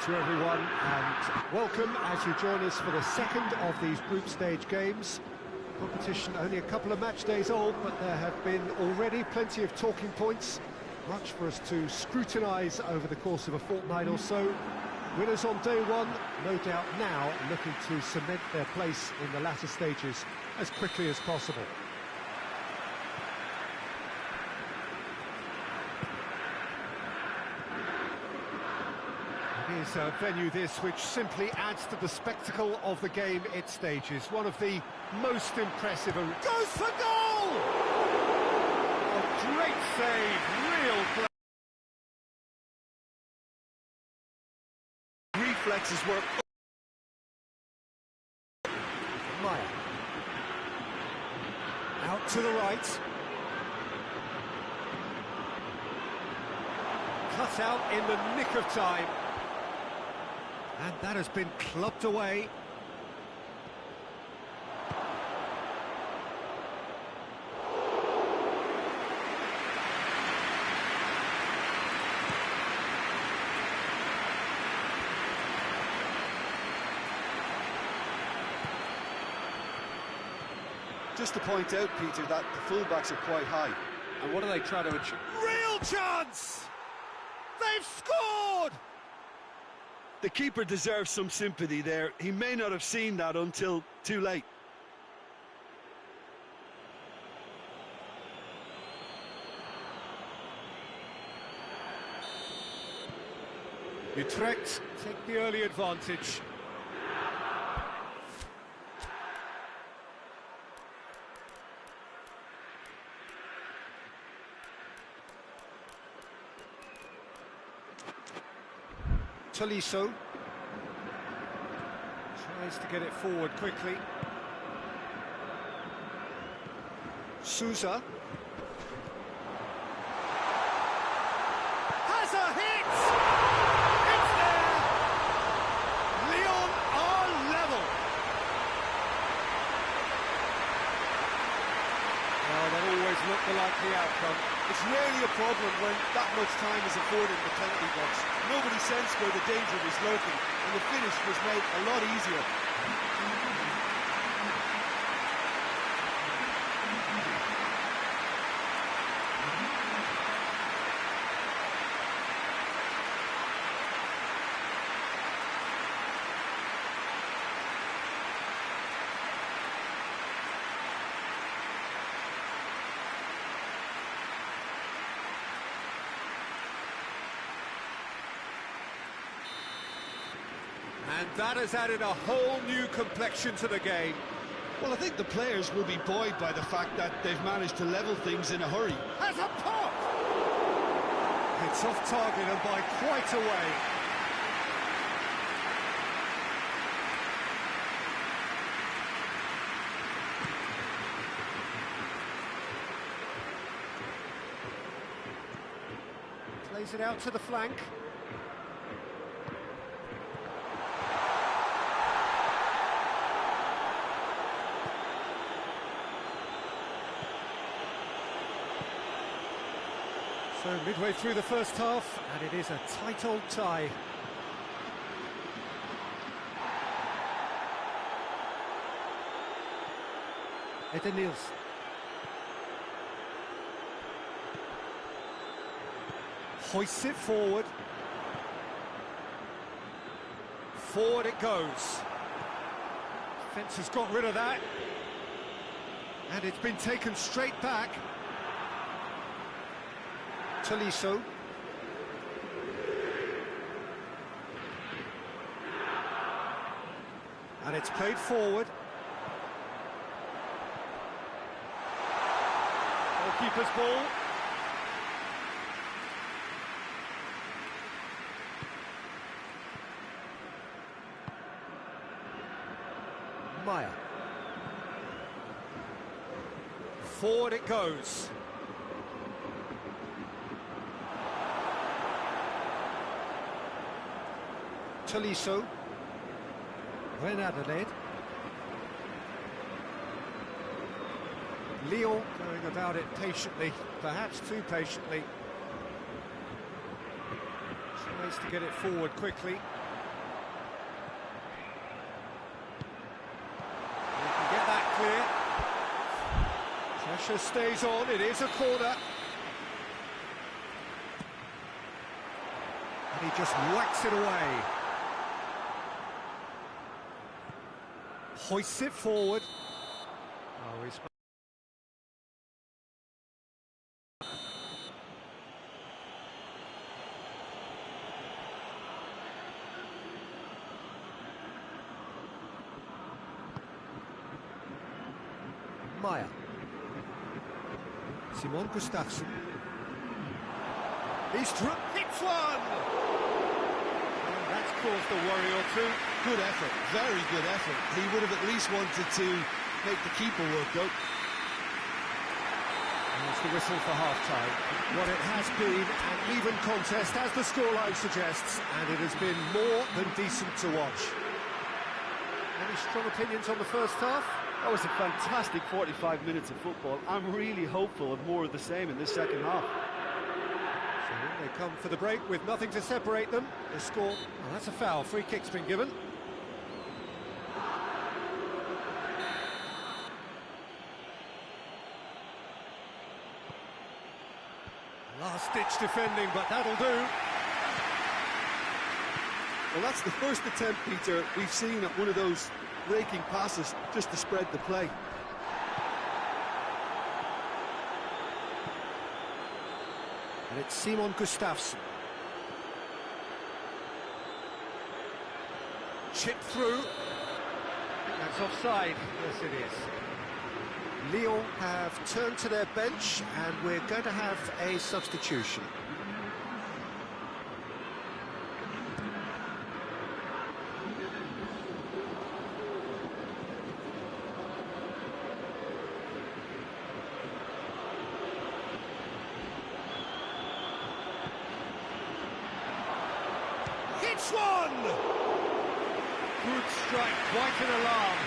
to everyone, and welcome as you join us for the second of these group stage games. Competition only a couple of match days old, but there have been already plenty of talking points, much for us to scrutinise over the course of a fortnight or so. Winners on day one, no doubt now looking to cement their place in the latter stages as quickly as possible. It is a venue this which simply adds to the spectacle of the game it stages. One of the most impressive and goes for goal! A great save, real play. Reflexes work. Meyer. Out to the right. Cut out in the nick of time. And that has been clubbed away. Just to point out, Peter, that the fullbacks are quite high. And what are they trying to achieve? Real chance! They've scored! The keeper deserves some sympathy there. He may not have seen that until too late. Utrecht take the early advantage. Tolisso tries to get it forward quickly. Sousa has a hit! It's there! Lyon are level! Well, that always looked the likely outcome. It's rarely a problem when that much time is afforded in the penalty box. Nobody sensed where the danger was lurking, and the finish was made a lot easier. And that has added a whole new complexion to the game. Well, I think the players will be buoyed by the fact that they've managed to level things in a hurry. Has a pop! It's off target and by quite a way. Plays it out to the flank. So midway through the first half, and it is a tight old tie. Eden Nielsen. Hoists it forward. Forward it goes. Fence has got rid of that. And it's been taken straight back. Tolisso. And it's played forward. Goalkeeper's ball. Meyer. Forward it goes. Tolisso. When Adelaide. Lyon going about it patiently, perhaps too patiently. Tries to get it forward quickly. Pressure stays on, it is a corner. And he just whacks it away. Hoists it forward. Oh, he's... Maya. Simon Gustafsson. He's hits one! And that's caused a worry or two. Good effort, very good effort. He would have at least wanted to make the keeper work out. There's the whistle for half-time. What it has been an even contest, as the scoreline suggests, and it has been more than decent to watch. Any strong opinions on the first half? That was a fantastic 45 minutes of football. I'm really hopeful of more of the same in this second half. So they come for the break with nothing to separate them. The score... Oh, that's a foul. Free kick's been given. Last-ditch defending, but that'll do. Well, that's the first attempt, Peter, we've seen at one of those raking passes just to spread the play. And it's Simon Gustafsson. Chip through. I think that's offside. Yes, it is. Lyon have turned to their bench, and we're going to have a substitution. Hits one! Good strike, quite an alarm.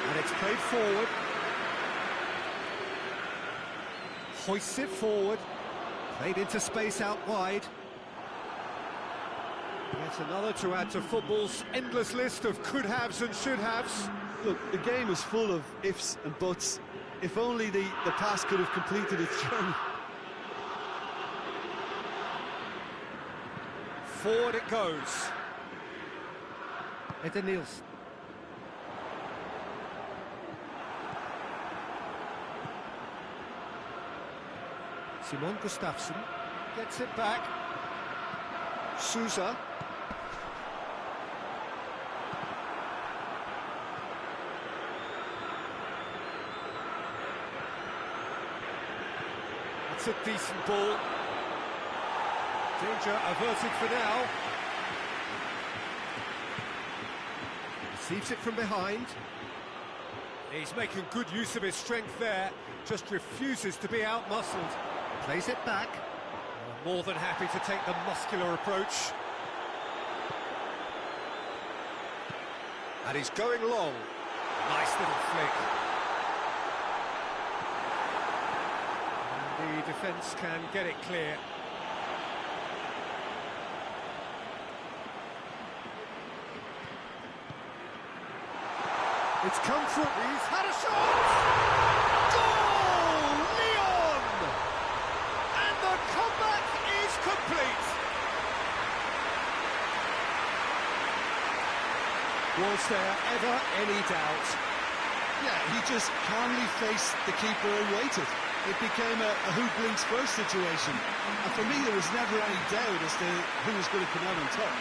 And it's played forward. Hoists it forward. Played into space out wide. Yet another to add to football's endless list of could-haves and should-haves. Look, the game is full of ifs and buts. If only the pass could have completed its journey. Forward it goes. Eder Nielsen. Simon Gustafsson gets it back. Souza. That's a decent ball. Danger averted for now. Receives it from behind. He's making good use of his strength there. Just refuses to be out-muscled. Plays it back. More than happy to take the muscular approach. And he's going long. Nice little flick. And the defence can get it clear. It's come through. He's had a shot! Goal! Lyon! And the comeback is complete. Was there ever any doubt? Yeah, he just calmly faced the keeper and waited. It became a who blinks first situation. And for me, there was never any doubt as to who was going to come out on top.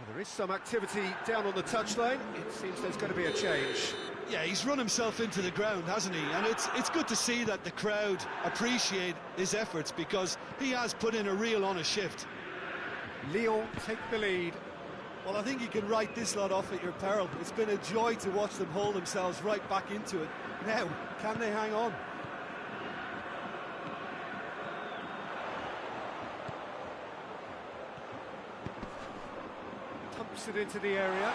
There is some activity down on the touchline. It seems there's going to be a change. Yeah, he's run himself into the ground, hasn't he? And it's good to see that the crowd appreciate his efforts because he has put in a real honest shift. Lyon take the lead. Well, I think you can write this lot off at your peril. It's been a joy to watch them hold themselves right back into it. Now, can they hang on? Pumps it into the area.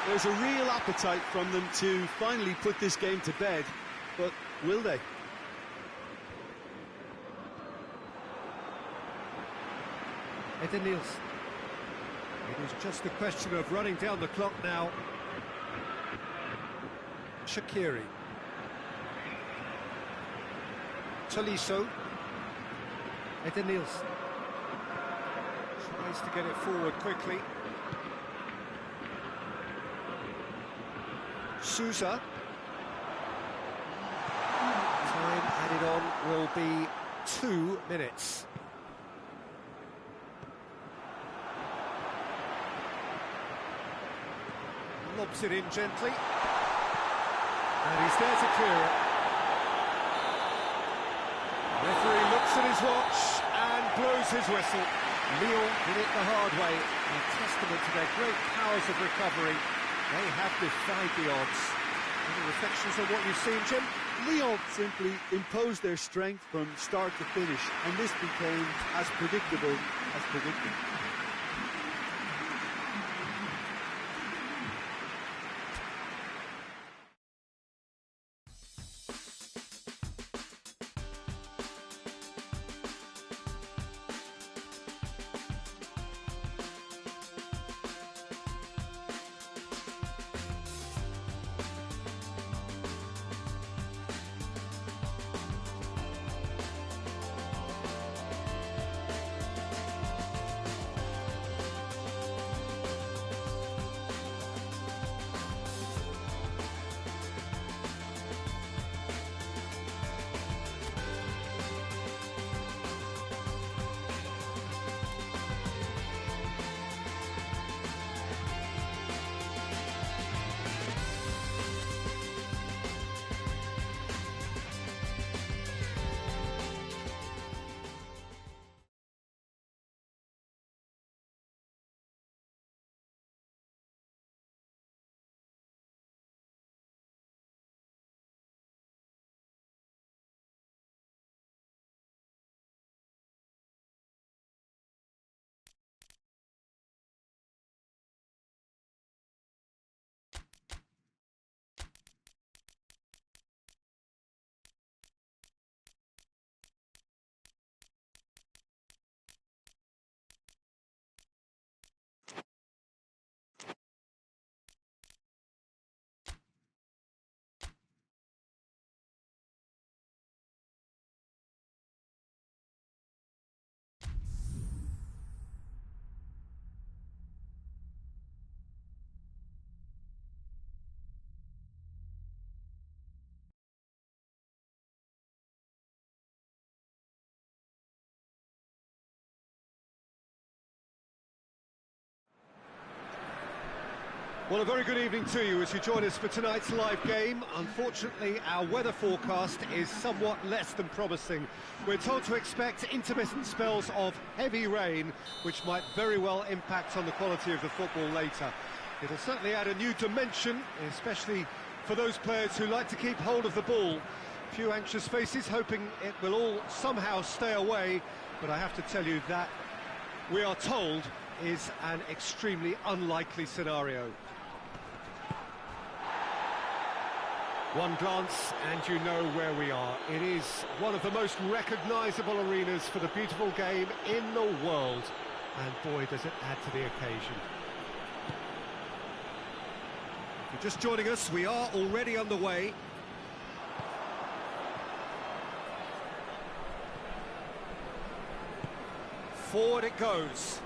There's a real appetite from them to finally put this game to bed, but will they? Nielsen. It is just a question of running down the clock now. Shaqiri. Tolisso. Nielsen. Tries to get it forward quickly. Sousa. Time added on will be 2 minutes. Lobs it in gently. And he's there to clear it. Referee looks at his watch and blows his whistle. Lyon did it the hard way. A testament to their great powers of recovery. They have defied the odds. Any reflections on what you've seen, Jim? Lyon simply imposed their strength from start to finish, and this became as predictable as predicted. Well, a very good evening to you as you join us for tonight's live game. Unfortunately, our weather forecast is somewhat less than promising. We're told to expect intermittent spells of heavy rain, which might very well impact on the quality of the football later. It'll certainly add a new dimension, especially for those players who like to keep hold of the ball. A few anxious faces hoping it will all somehow stay away, but I have to tell you that we are told is an extremely unlikely scenario. One glance and you know where we are. It is one of the most recognisable arenas for the beautiful game in the world. And boy, does it add to the occasion. If you're just joining us, we are already underway. Forward it goes.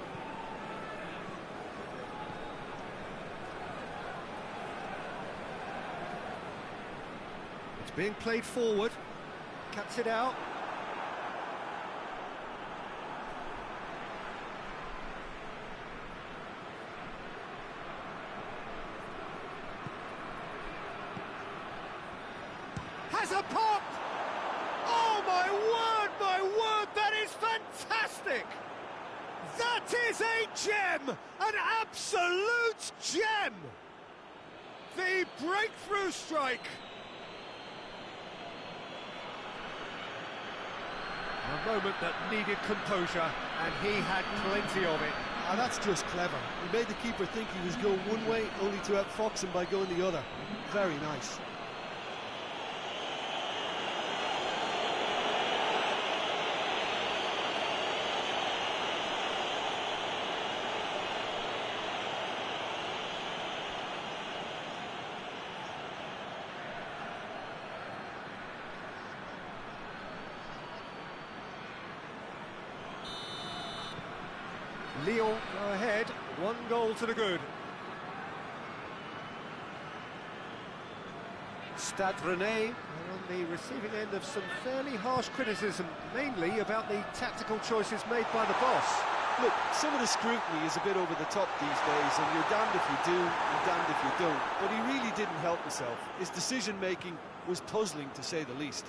It's being played forward. Cuts it out. Has a pop! Oh, my word, that is fantastic! That is a gem! An absolute gem! The breakthrough strike! A moment that needed composure, and he had plenty of it. And that's just clever. He made the keeper think he was going one way, only to outfox him by going the other. Very nice. Lyon go ahead, 1 goal to the good. Stade Rennais are on the receiving end of some fairly harsh criticism, mainly about the tactical choices made by the boss. Look, some of the scrutiny is a bit over the top these days, and you're damned if you do, and damned if you don't. But he really didn't help himself. His decision-making was puzzling, to say the least.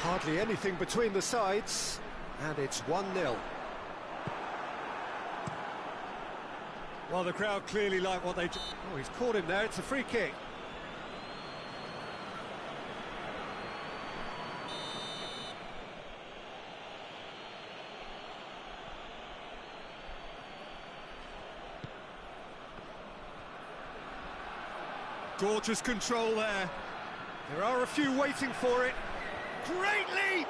Hardly anything between the sides, and it's 1-0. Well, the crowd clearly like what they do. Oh, he's caught him there, it's a free kick. Gorgeous control there. There are a few waiting for it. Great leap!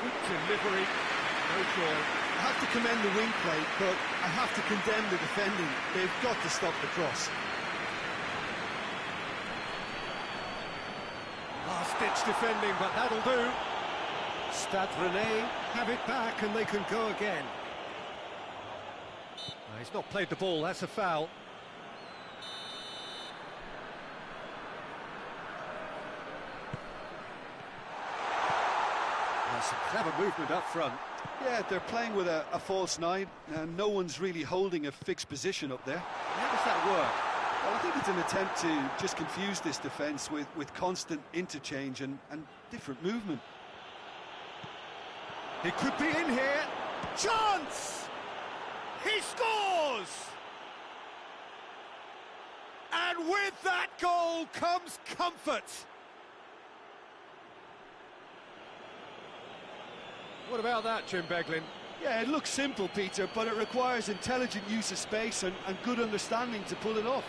Good delivery, no joy. I have to commend the wing play, but I have to condemn the defending. They've got to stop the cross. Last-ditch defending, but that'll do. Stade Rennais have it back and they can go again. He's not played the ball, that's a foul. Some clever movement up front. Yeah, they're playing with a false 9, and no one's really holding a fixed position up there. How does that work? Well, I think it's an attempt to just confuse this defence with constant interchange and different movement. He could be in here. Chance! He scores! And with that goal comes comfort. What about that, Jim Beglin? Yeah, it looks simple, Peter, but it requires intelligent use of space and good understanding to pull it off.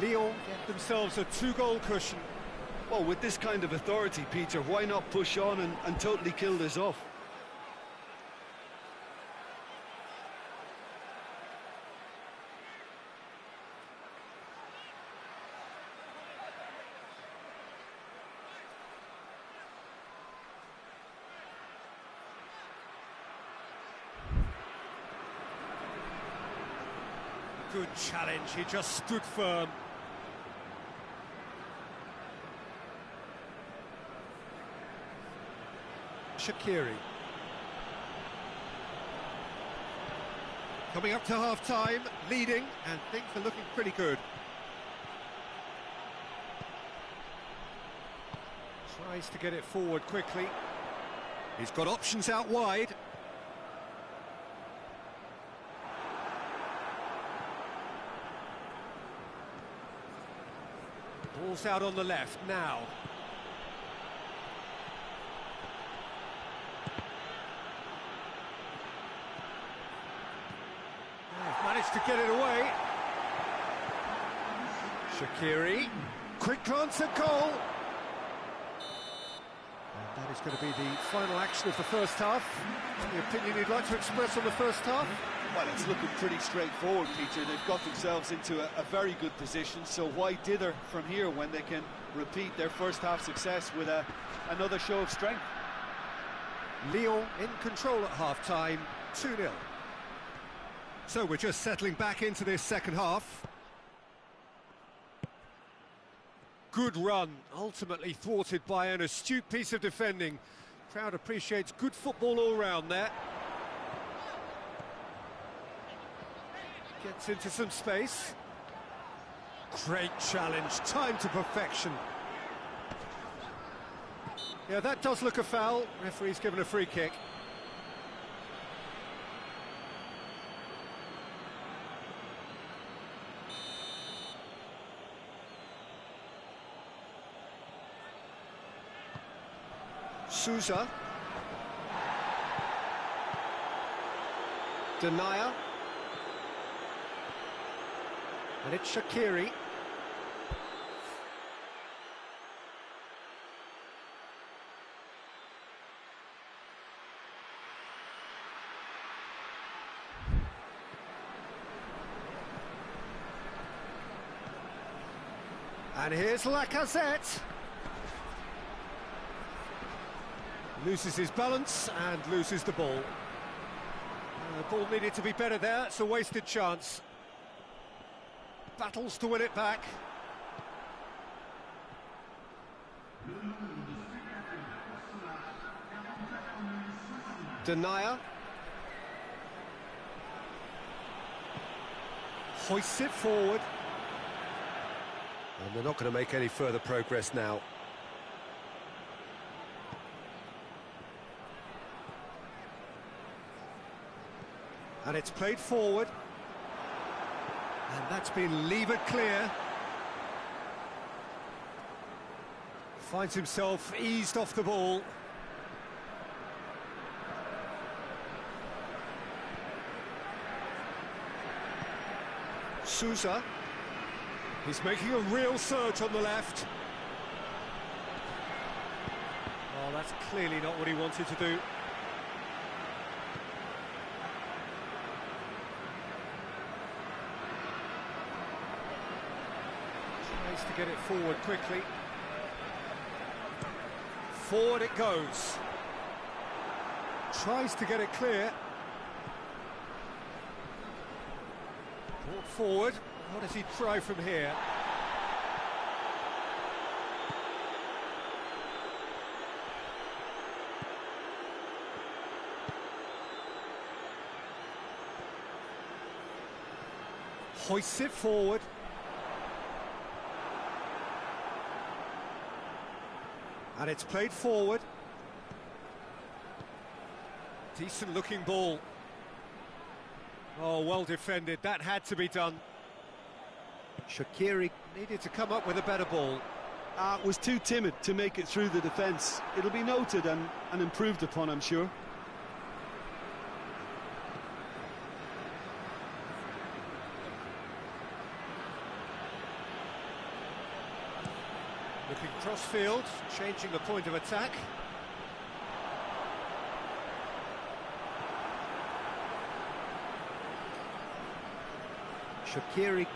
Lyon get themselves a 2-goal cushion. Well, with this kind of authority, Peter, why not push on and totally kill this off? Good challenge, he just stood firm. Shaqiri. Coming up to half-time, leading, and things are looking pretty good. Tries to get it forward quickly. He's got options out wide. Ball's out on the left now. They've managed to get it away. Shaqiri, quick glance at goal. And that It's going to be the final action of the first half. The opinion you'd like to express on the first half? Well, it's looking pretty straightforward, Peter. They've got themselves into a very good position, so why dither from here when they can repeat their first half success with another show of strength? Lyon in control at half-time, 2-0. So we're just settling back into this second half. Good run, ultimately thwarted by an astute piece of defending. Crowd appreciates good football all round there. Gets into some space. Great challenge, timed to perfection. Yeah, that does look a foul. Referee's given a free kick. Souza. Denier. And it's Shaqiri. And here's Lacazette. Loses his balance and loses the ball. The ball needed to be better there, it's a wasted chance. Battles to win it back. Denier. Hoists it forward. And they're not going to make any further progress now. And it's played forward. And that's been levered clear. Finds himself eased off the ball. Souza. He's making a real surge on the left. Oh, that's clearly not what he wanted to do. Tries to get it forward quickly. Forward it goes. Tries to get it clear. Brought forward. What does he try from here? Hoists it forward. And it's played forward. Decent looking ball. Oh, well defended. That had to be done. Shaqiri needed to come up with a better ball. Was too timid to make it through the defence. It'll be noted and improved upon, I'm sure. Looking cross-field, changing the point of attack. Shaqiri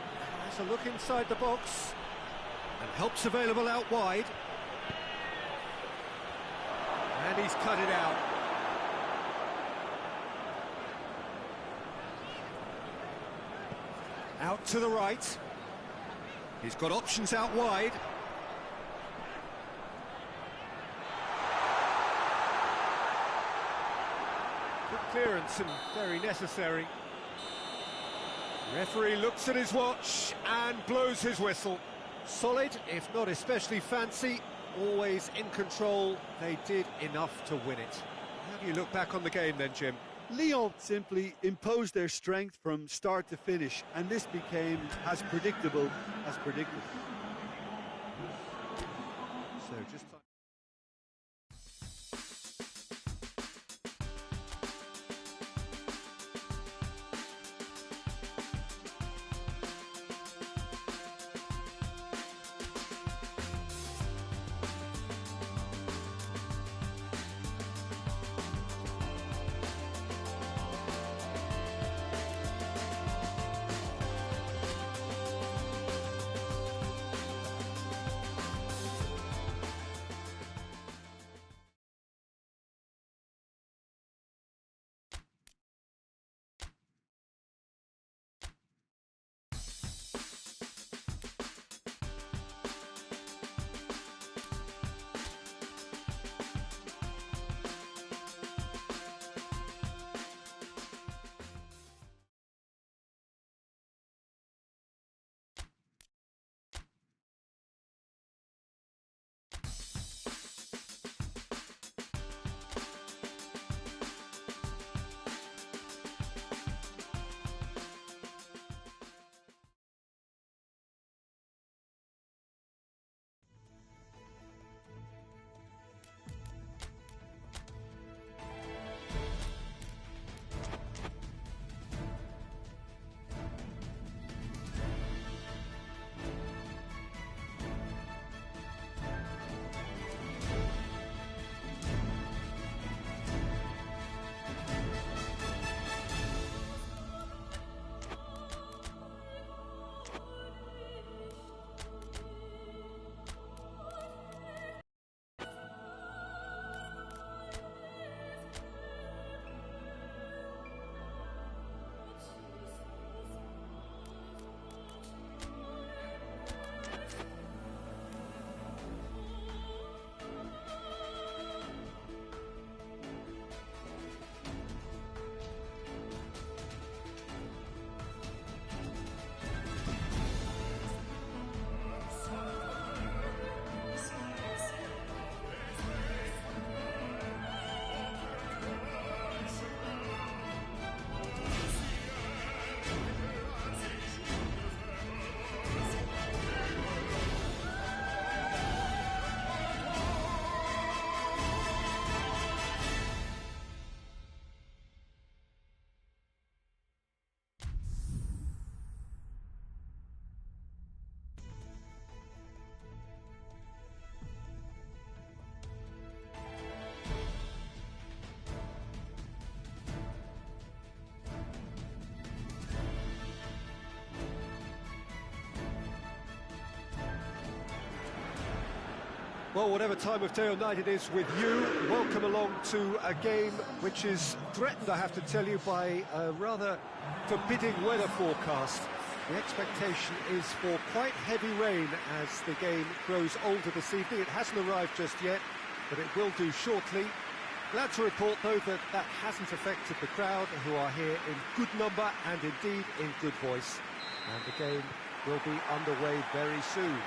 has a look inside the box and help's available out wide. And he's cut it out. Out to the right. He's got options out wide. Good clearance and very necessary. Referee looks at his watch and blows his whistle. Solid, if not especially fancy, always in control. They did enough to win it. How do you look back on the game then, Jim? Lyon simply imposed their strength from start to finish, and this became as predictable as predicted. So just Well, whatever time of day or night it is with you, welcome along to a game which is threatened, I have to tell you, by a rather forbidding weather forecast. The expectation is for quite heavy rain as the game grows older this evening. It hasn't arrived just yet, but it will do shortly. Glad to report, though, that that hasn't affected the crowd, who are here in good number and indeed in good voice. And the game will be underway very soon.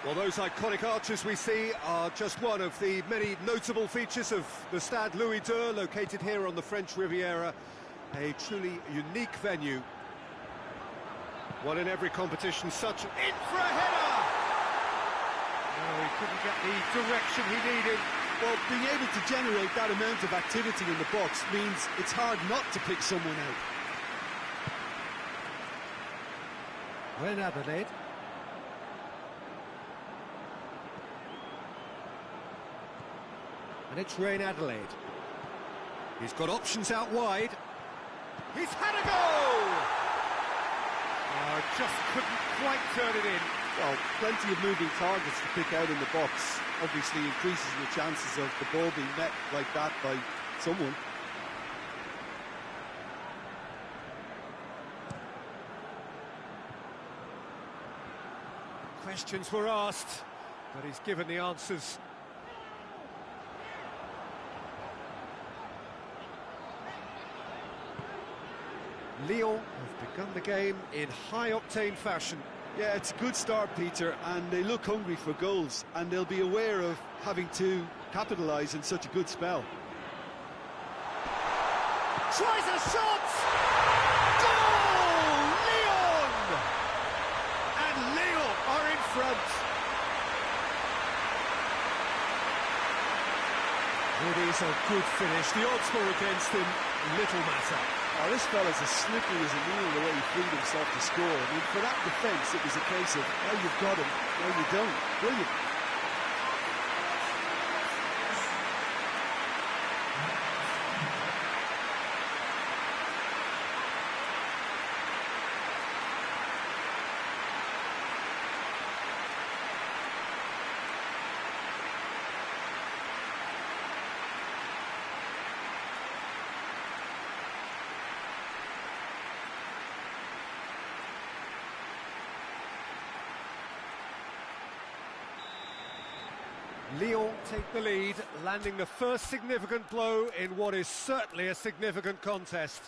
Well, those iconic arches we see are just one of the many notable features of the Stade Louis II, located here on the French Riviera. A truly unique venue. One in every competition, such in for a header! No, he couldn't get the direction he needed. Well, being able to generate that amount of activity in the box means it's hard not to pick someone out. When Adelaide. And it's Rain Adelaide. He's got options out wide. He's had a goal! Just couldn't quite turn it in. Well, plenty of moving targets to pick out in the box. Obviously increases the chances of the ball being met like that by someone. Questions were asked, but he's given the answers. Lyon have begun the game in high-octane fashion. Yeah, it's a good start, Peter, and they look hungry for goals, and they'll be aware of having to capitalise in such a good spell. Tries a shot! Goal! Lyon! And Lyon are in front. It is a good finish. The odds were against him. Little matter. Oh, this fella's as slippery as a needle the way he freed himself to score. I mean, for that defence, it was a case of, well, you've got him, no, you don't. Brilliant. Lyon take the lead, landing the first significant blow in what is certainly a significant contest.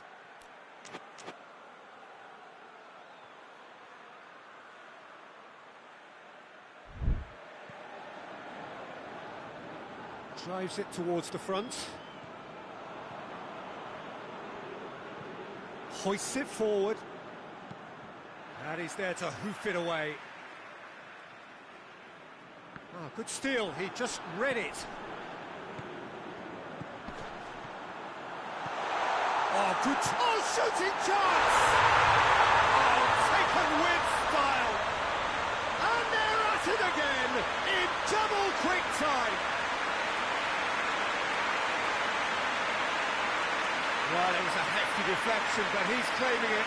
Drives it towards the front. Hoists it forward. And he's there to hoof it away. Oh, good steal, he just read it. Oh, good... Oh, shooting chance! Oh, taken with style. And they're at it again, in double quick time. Well, it was a hefty deflection, but he's claiming it.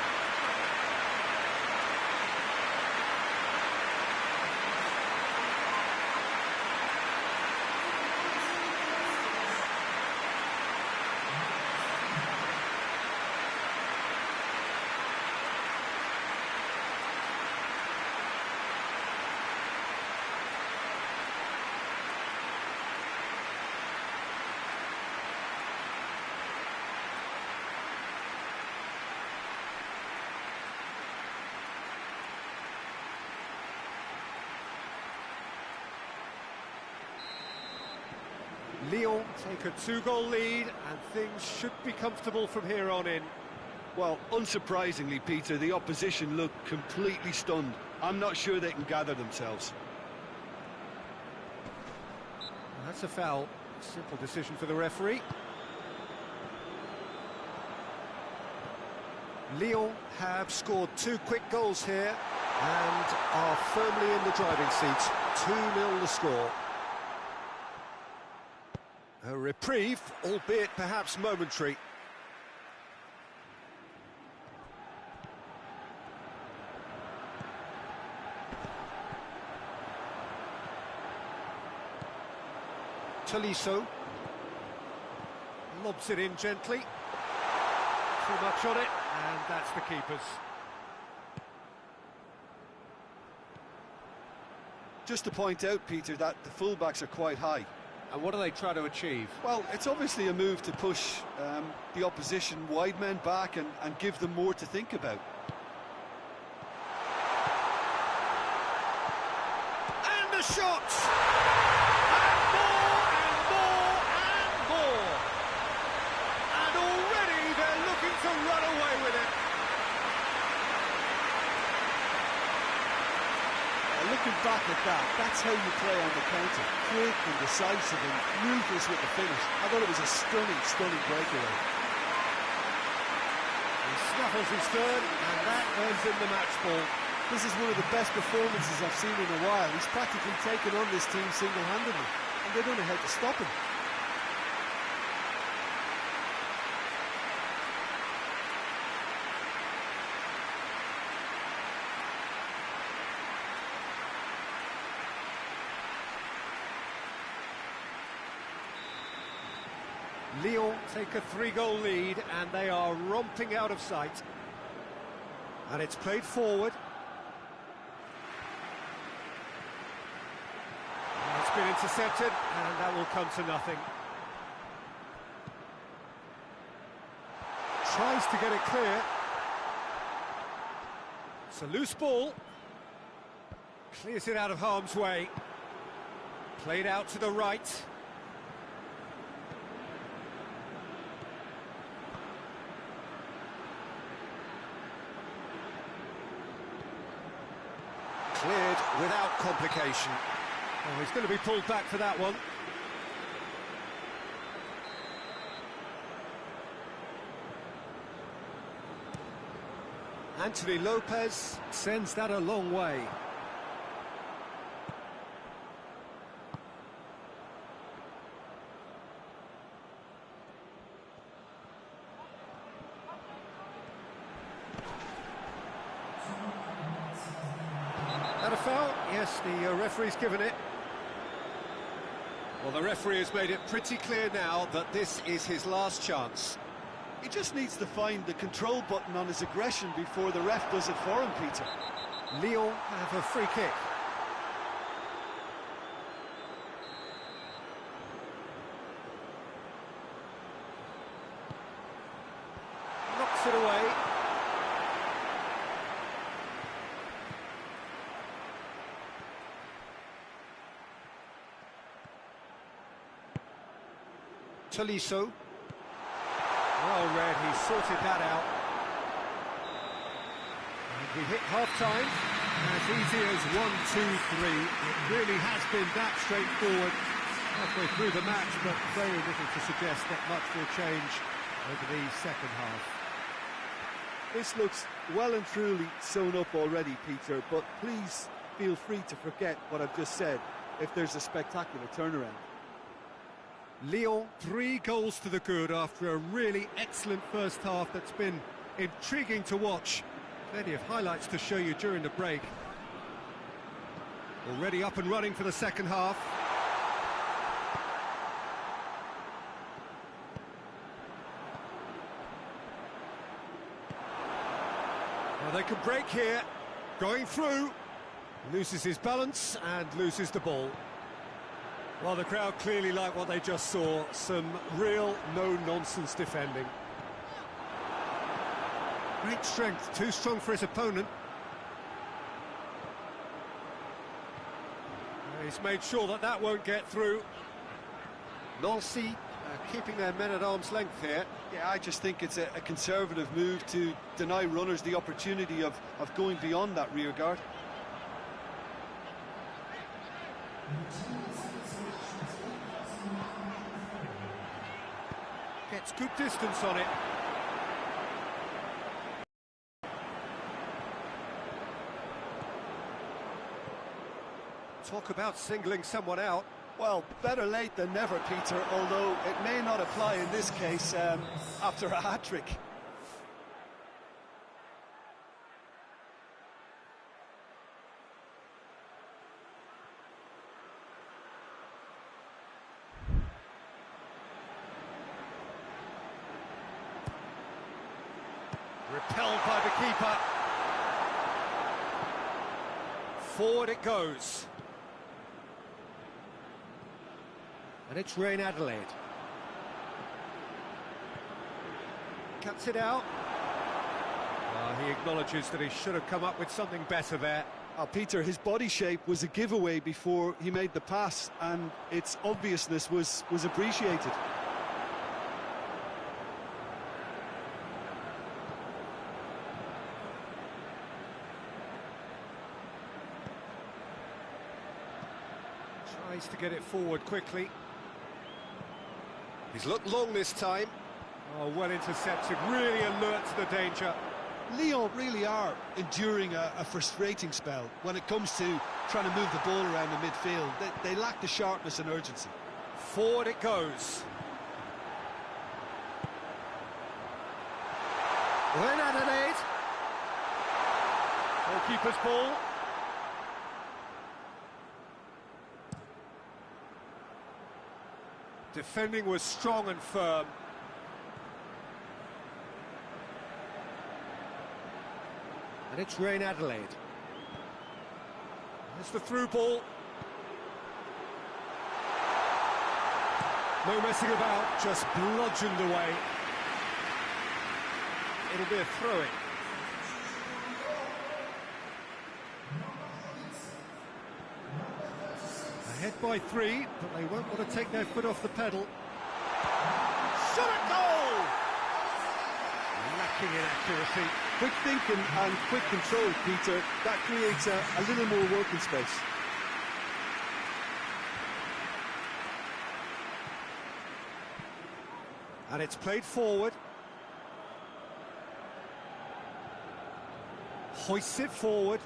Lyon take a 2-goal lead, and things should be comfortable from here on in. Well, unsurprisingly, Peter, the opposition look completely stunned. I'm not sure they can gather themselves. That's a foul. Simple decision for the referee. Lyon have scored 2 quick goals here and are firmly in the driving seat. 2-0 the score. A reprieve, albeit perhaps momentary. Tolisso. Lobs it in gently. Too much on it, and that's the keeper's. Just to point out, Peter, that the fullbacks are quite high. And what do they try to achieve? Well, it's obviously a move to push the opposition wide men back and give them more to think about. And the shot! And more, and more, and more! And already they're looking to run away with it. Looking back at that, that's how you play on the counter. Quick and decisive and ruthless with the finish. I thought it was a stunning, stunning breakaway. He snuffles his third, and that earns him the match ball. This is one of the best performances I've seen in a while. He's practically taken on this team single-handedly, and they don't know how to stop him. Lyon take a 3-goal lead, and they are romping out of sight. And it's played forward. And it's been intercepted, and that will come to nothing. Tries to get it clear. It's a loose ball. Clears it out of harm's way. Played out to the right. Cleared without complication. Oh, he's going to be pulled back for that one. Anthony Lopez sends that a long way. That a foul? Yes, the referee's given it. Well, the referee has made it pretty clear now that this is his last chance. He just needs to find the control button on his aggression before the ref does it for him, Peter. Lyon have a free kick. Knocks it away. Tolisso. Well read, he sorted that out. And we hit half-time. As easy as 1, 2, 3. It really has been that straightforward halfway through the match, but very little to suggest that much will change over the second half. This looks well and truly sewn up already, Peter, but please feel free to forget what I've just said if there's a spectacular turnaround. Lyon, 3 goals to the good after a really excellent first half that's been intriguing to watch. Plenty of highlights to show you during the break. Already up and running for the second half. Well, they could break here. Going through. Loses his balance and loses the ball. Well, the crowd clearly like what they just saw. Some real no-nonsense defending. Great strength, too strong for his opponent. He's made sure that that won't get through. Nancy keeping their men at arm's length here. Yeah, I just think it's a conservative move to deny runners the opportunity of going beyond that rear guard. Gets good distance on it. Talk about singling someone out. Well, better late than never, Peter, although it may not apply in this case after a hat-trick. Repelled by the keeper. Forward it goes. And it's Rain Adelaide. Cuts it out. Well, he acknowledges that he should have come up with something better there. Peter, his body shape was a giveaway before he made the pass, and its obviousness was appreciated. Tries to get it forward quickly. He's looked long this time. Oh, well intercepted, really alert to the danger. Lyon really are enduring a frustrating spell when it comes to trying to move the ball around the midfield. They lack the sharpness and urgency. Forward it goes. Rain Adelaide. Goalkeeper's ball. Defending was strong and firm. And it's Rain Adelaide. It's the through ball. No messing about, just bludgeoned away. It'll be a throw-in. Ahead by 3, but they won't want to take their foot off the pedal. Shot at goal! Lacking in accuracy. Quick thinking and quick control, Peter. That creates a little more working space. And it's played forward. Hoists it forward.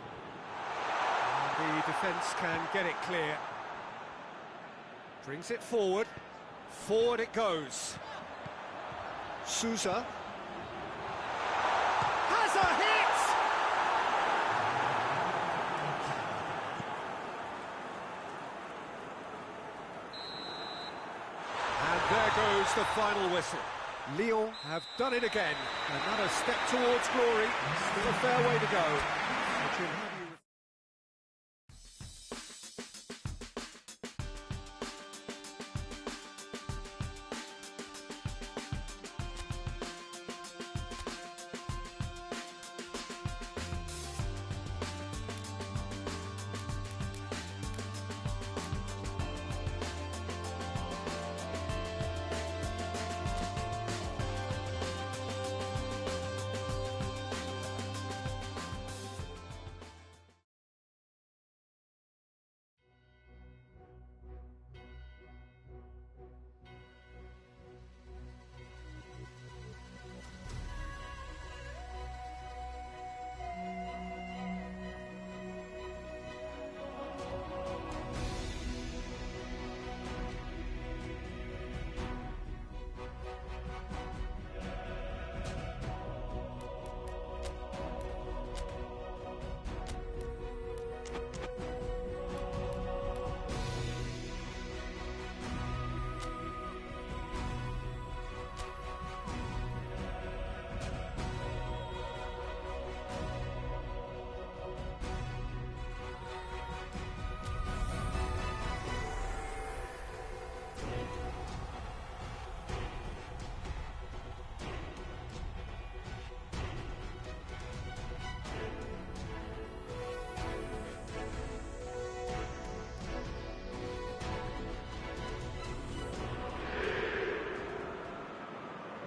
And the defence can get it clear. Brings it forward. Forward it goes. Sousa. Has a hit! And there goes the final whistle. Lyon have done it again. Another step towards glory. Still a fair way to go. Jim, how do you...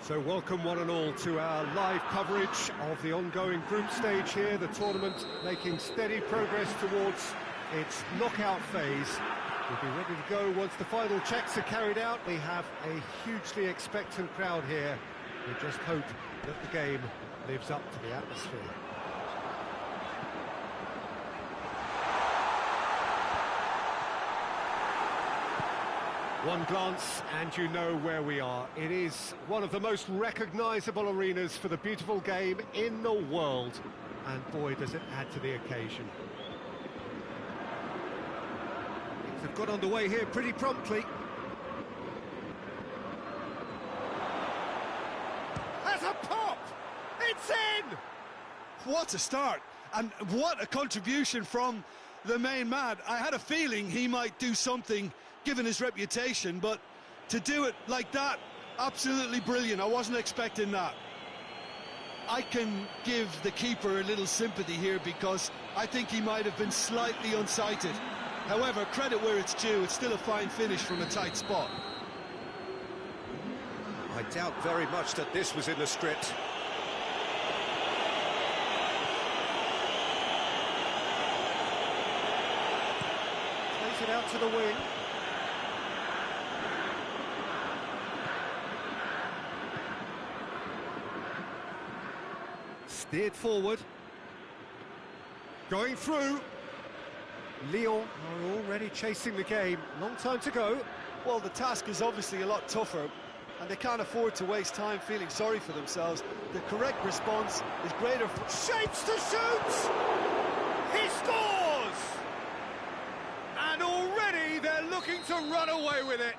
So welcome one and all to our live coverage of the ongoing group stage here, the tournament making steady progress towards its knockout phase. We'll be ready to go once the final checks are carried out. We have a hugely expectant crowd here. We just hope that the game lives up to the atmosphere. One glance and you know where we are. It is one of the most recognisable arenas for the beautiful game in the world. And boy, does it add to the occasion. Things have got underway here pretty promptly. Has a pop! It's in! What a start, and what a contribution from the main man. I had a feeling he might do something, given his reputation, but to do it like that, absolutely brilliant. I wasn't expecting that. I can give the keeper a little sympathy here because I think he might have been slightly unsighted. However, credit where it's due, it's still a fine finish from a tight spot. I doubt very much that this was in the script. Plays it out to the wing. Steered forward. Going through. Lyon are already chasing the game. Long time to go. Well, the task is obviously a lot tougher, and they can't afford to waste time feeling sorry for themselves. The correct response is greater... Shapes to shoot! He scores! And already they're looking to run away with it.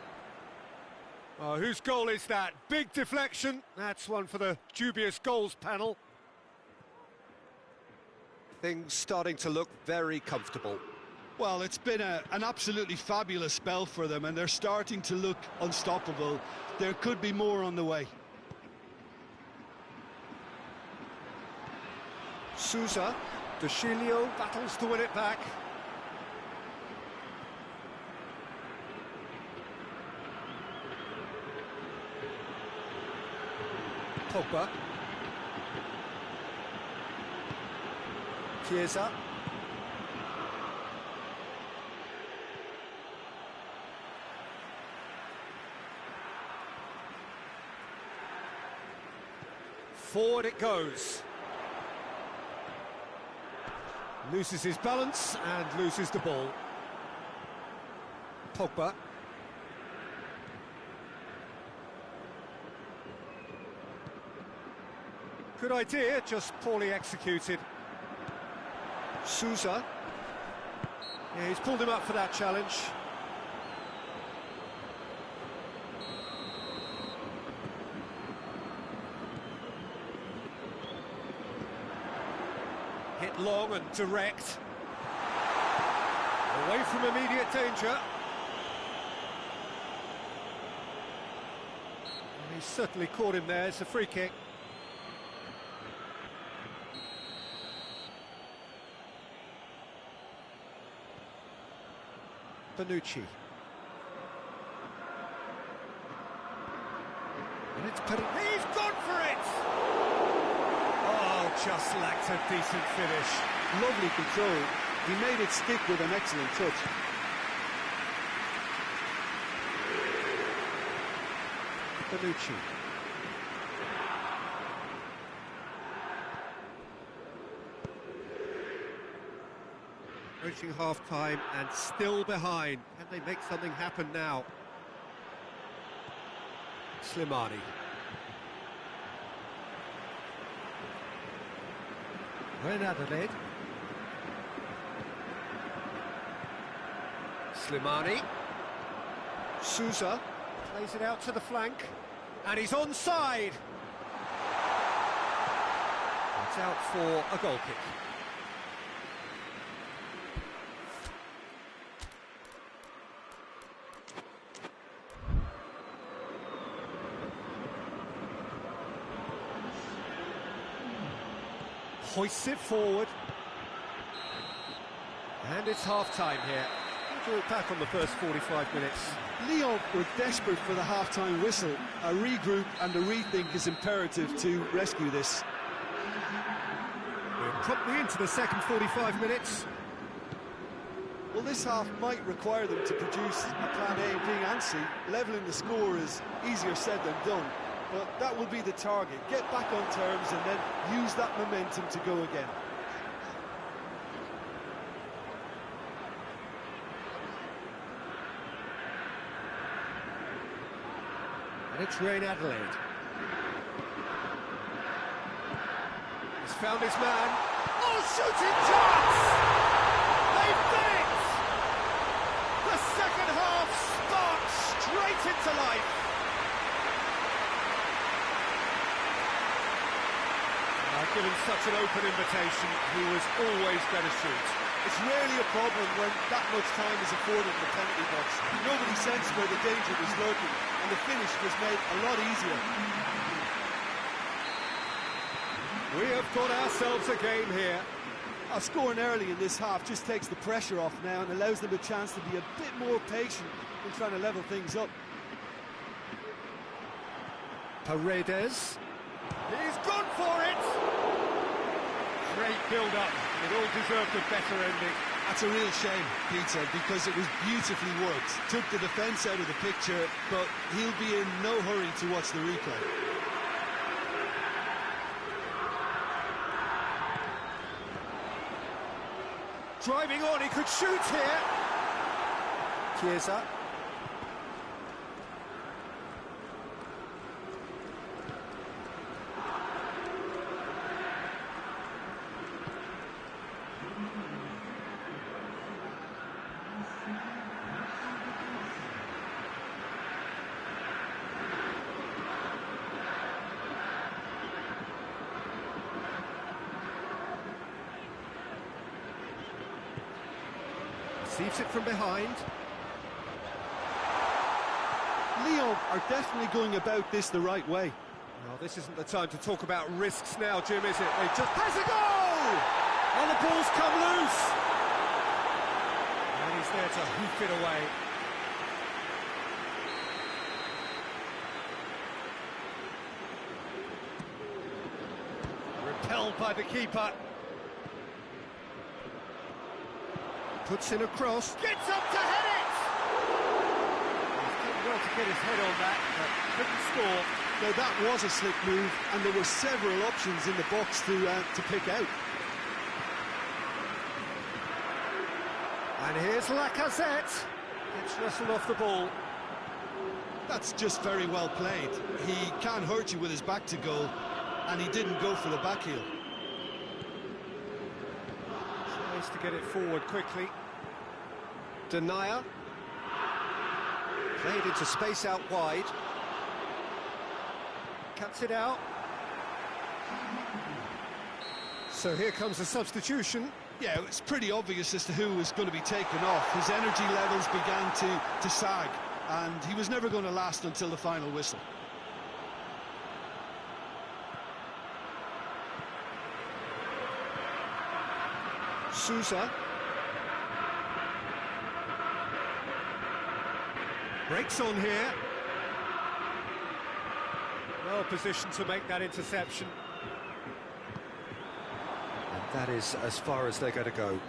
Oh, whose goal is that? Big deflection. That's one for the dubious goals panel. Things starting to look very comfortable. Well, it's been an absolutely fabulous spell for them, and they're starting to look unstoppable. There could be more on the way. Sousa, De Chilio battles to win it back. Pogba. Chiesa. Forward it goes. Loses his balance and loses the ball. Pogba. Good idea, just poorly executed. Sousa. Yeah, he's pulled him up for that challenge. Hit long and direct. Away from immediate danger. And he's certainly caught him there. It's a free kick. Bonucci. And it's he's gone for it! Oh, just lacked a decent finish. Lovely control. He made it stick with an excellent touch. Bonucci. Approaching half-time and still behind. Can they make something happen now? Slimani. Adelaide. Slimani. Sousa plays it out to the flank. And he's onside. It's out for a goal kick. Hoists it forward. And it's half-time here. We'll draw it back on the first 45 minutes. Lyon were desperate for the half-time whistle. A regroup and a rethink is imperative to rescue this. We're promptly into the second 45 minutes. Well, this half might require them to produce a plan A, B and C. Levelling the score is easier said than done, but that will be the target. Get back on terms and then use that momentum to go again. And it's Adelaide. He's found his man. Oh, shooting chance! They've done it! The second half sparks straight into life. given such an open invitation, he was always going to shoot. It's rarely a problem when that much time is afforded in the penalty box. Nobody sensed where the danger was lurking, and the finish was made a lot easier. We have got ourselves a game here. Scoring early in this half just takes the pressure off now and allows them a chance to be a bit more patient in trying to level things up. Paredes. He's gone for it! Great build-up. It all deserved a better ending. That's a real shame, Peter, because it was beautifully worked. Took the defence out of the picture, but he'll be in no hurry to watch the replay. Driving on, he could shoot here. Chiesa. Receives it from behind. Lyon are definitely going about this the right way. Well, this isn't the time to talk about risks now, Jim, is it? They just has a goal! And the ball's come loose! And he's there to hoof it away. Repelled by the keeper. Puts in a cross. Gets up to head it! He's done well to get his head on that, but couldn't score. Now that was a slick move, and there were several options in the box to pick out. And here's Lacazette. Gets wrestled off the ball. That's just very well played. He can't hurt you with his back to goal, and he didn't go for the back heel. Tries to get it forward quickly. Denier. Played into space out wide. Cuts it out. So here comes a substitution. Yeah, it's pretty obvious as to who was going to be taken off. His energy levels began to sag, and he was never going to last until the final whistle. Sousa. Breaks on here. Well positioned to make that interception. And that is as far as they're going to go.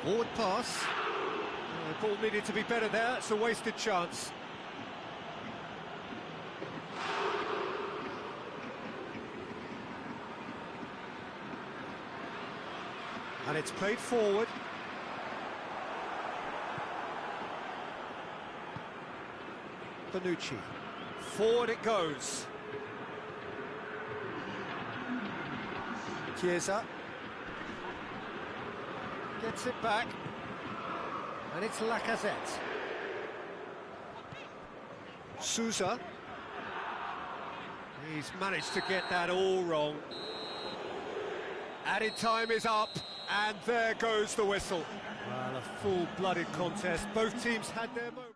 Forward pass. The ball needed to be better there. It's a wasted chance. And it's played forward. Bonucci. Forward it goes. Chiesa. Gets it back. And it's Lacazette. Sousa. He's managed to get that all wrong. Added time is up, and there goes the whistle. Well, a full-blooded contest. Both teams had their moments.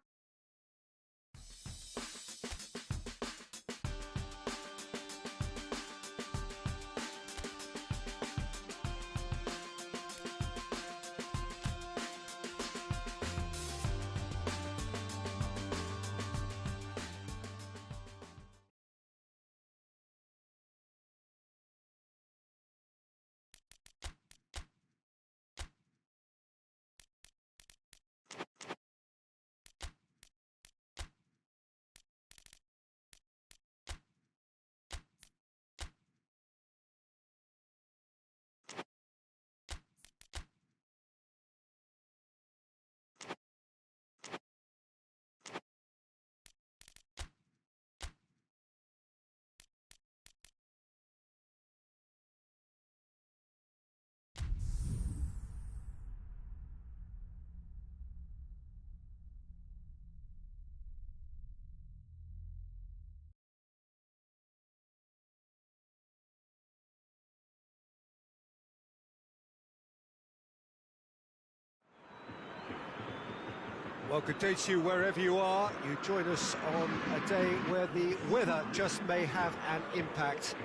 Well, good day to you wherever you are. You join us on a day where the weather just may have an impact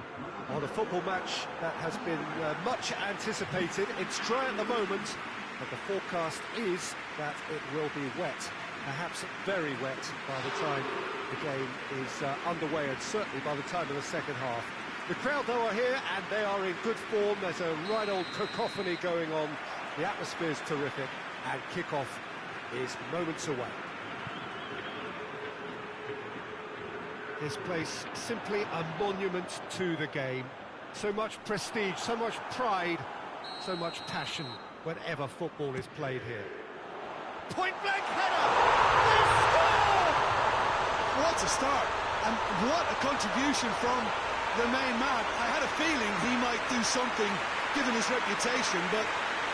on a football match that has been much anticipated. It's dry at the moment, but the forecast is that it will be wet, perhaps very wet by the time the game is underway, and certainly by the time of the second half. The crowd, though, are here, and they are in good form. There's a right old cacophony going on. The atmosphere's terrific, and kick-off is moments away. This place, simply a monument to the game. So much prestige, so much pride, so much passion whenever football is played here. Point-blank header! They score! What a start, and what a contribution from the main man. I had a feeling he might do something, given his reputation, but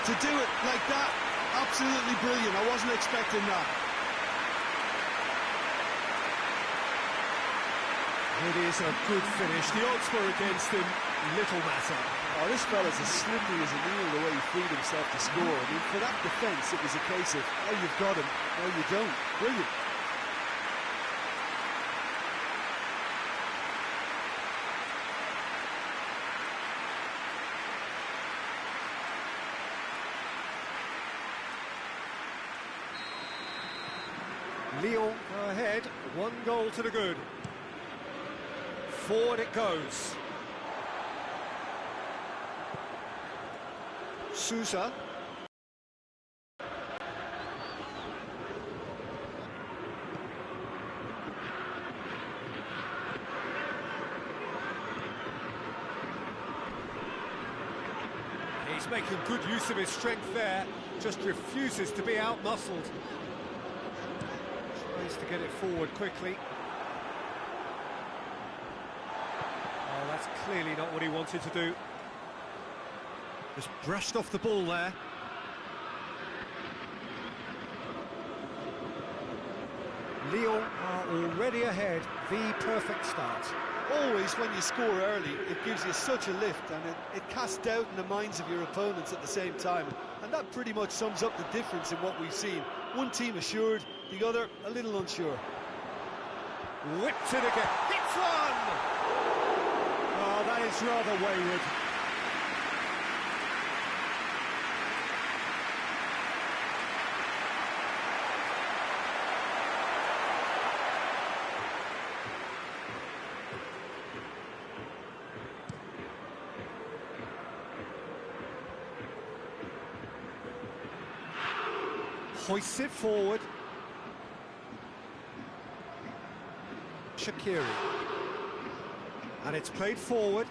to do it like that, absolutely brilliant. I wasn't expecting that. It is a good finish. The odds were against him, little matter. Oh, this fella's as slippery as a needle the way he freed himself to score. I mean, for that defence, it was a case of, oh, you've got him, no, you don't. Brilliant. Lyon go ahead, 1 goal to the good. Forward it goes. Sousa. He's making good use of his strength there, just refuses to be out-muscled. Tries to get it forward quickly. Oh, that's clearly not what he wanted to do. Just brushed off the ball there. Lyon are already ahead, the perfect start. Always when you score early, it gives you such a lift, and it casts doubt in the minds of your opponents at the same time. And that pretty much sums up the difference in what we've seen. One team assured, the other a little unsure. Whipped it again. Hits one! Oh, that is rather wayward. Hoists it forward. Shaqiri. And it's played forward.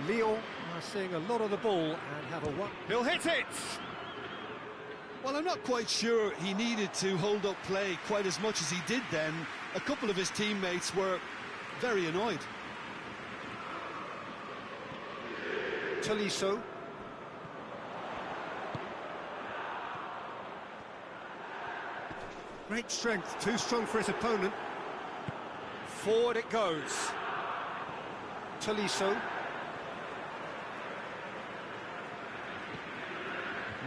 Lyon are seeing a lot of the ball and have a one. He'll hit it! Well, I'm not quite sure he needed to hold up play quite as much as he did then. A couple of his teammates were very annoyed. Tolisso. Great strength, too strong for his opponent. Forward it goes. Tolisso.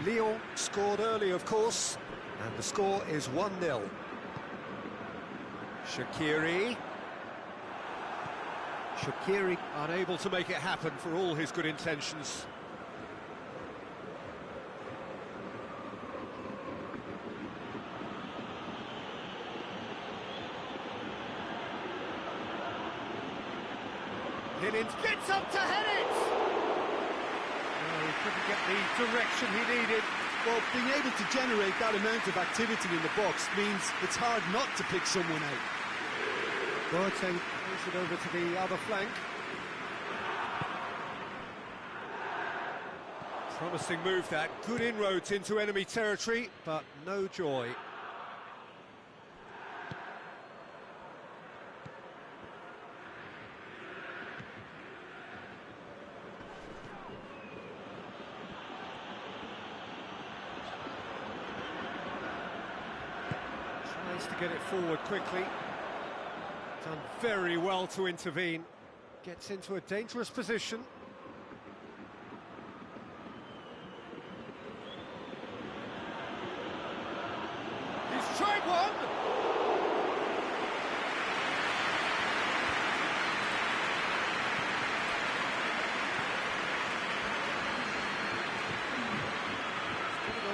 Lyon scored early, of course, and the score is 1-0. Shaqiri. Shaqiri unable to make it happen for all his good intentions. Higgins gets up to head it! Oh, he couldn't get the direction he needed. Well, being able to generate that amount of activity in the box means it's hard not to pick someone out. Boateng moves it over to the other flank. Promising move that, good inroads into enemy territory, but no joy. Tries to get it forward quickly. Done very well to intervene. Gets into a dangerous position.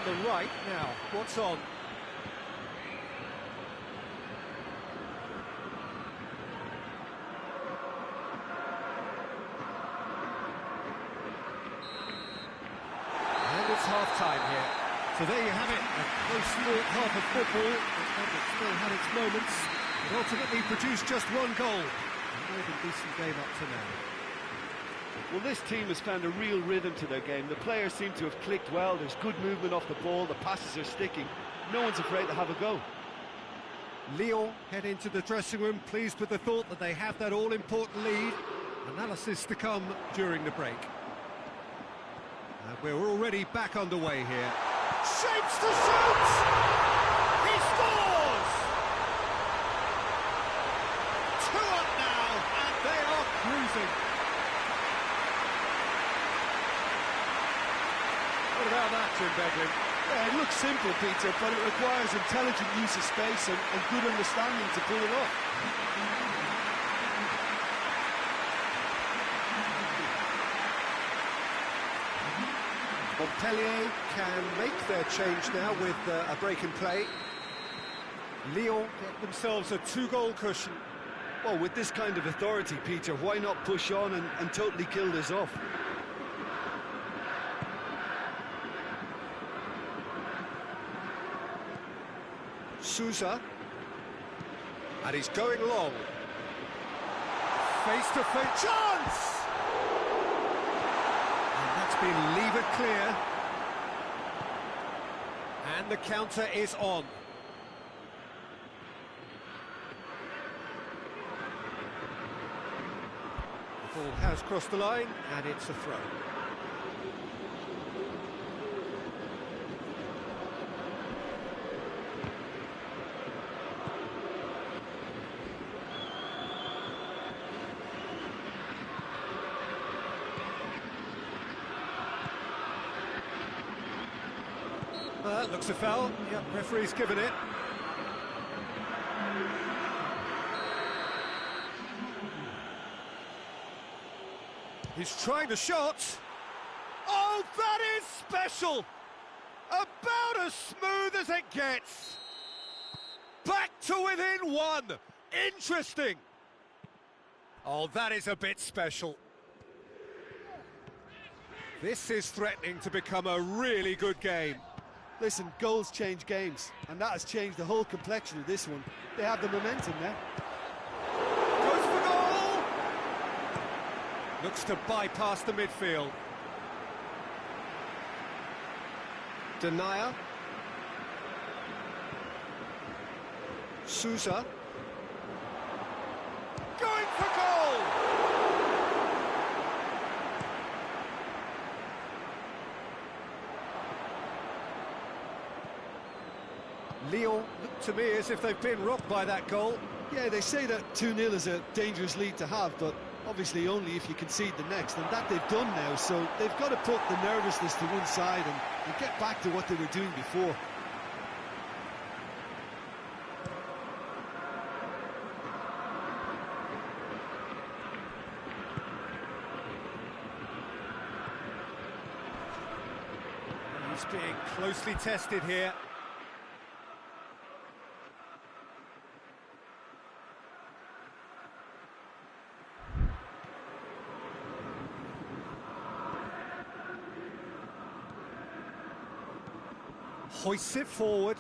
the right now. What's on? And it's half-time here. So there you have it, a close-fought half of football, that still had its moments, but ultimately produced just one goal. A more than decent game up to now. Well, this team has found a real rhythm to their game. The players seem to have clicked well. There's good movement off the ball. The passes are sticking. No one's afraid to have a go. Lyon head into the dressing room, pleased with the thought that they have that all-important lead. Analysis to come during the break. And we're already back underway here. Shapes to shoot! He scores! 2 up now, and they are cruising. What about that, Jim Beglin? Yeah, it looks simple, Peter, but it requires intelligent use of space and good understanding to pull it off. Montpellier can make their change now with a break in play. Lyon get themselves a 2-goal cushion. Well, with this kind of authority, Peter, why not push on and totally kill this off? Sousa, and he's going long. Face-to-face chance! And that's been levered clear. And the counter is on. The ball has crossed the line, and it's a throw. Looks a foul. Yep, referee's given it. He's trying the shot. Oh, that is special! About as smooth as it gets. Back to within 1. Interesting. Oh, that is a bit special. This is threatening to become a really good game. Listen, goals change games, and that has changed the whole complexion of this one. They have the momentum now. Goes for goal! Looks to bypass the midfield. Denier. Sousa. Going for goal! Lyon look to me as if they've been rocked by that goal. Yeah, they say that 2-0 is a dangerous lead to have, but obviously only if you concede the next, and that they've done now, so they've got to put the nervousness to one side and get back to what they were doing before. He's being closely tested here. Hoists it forward.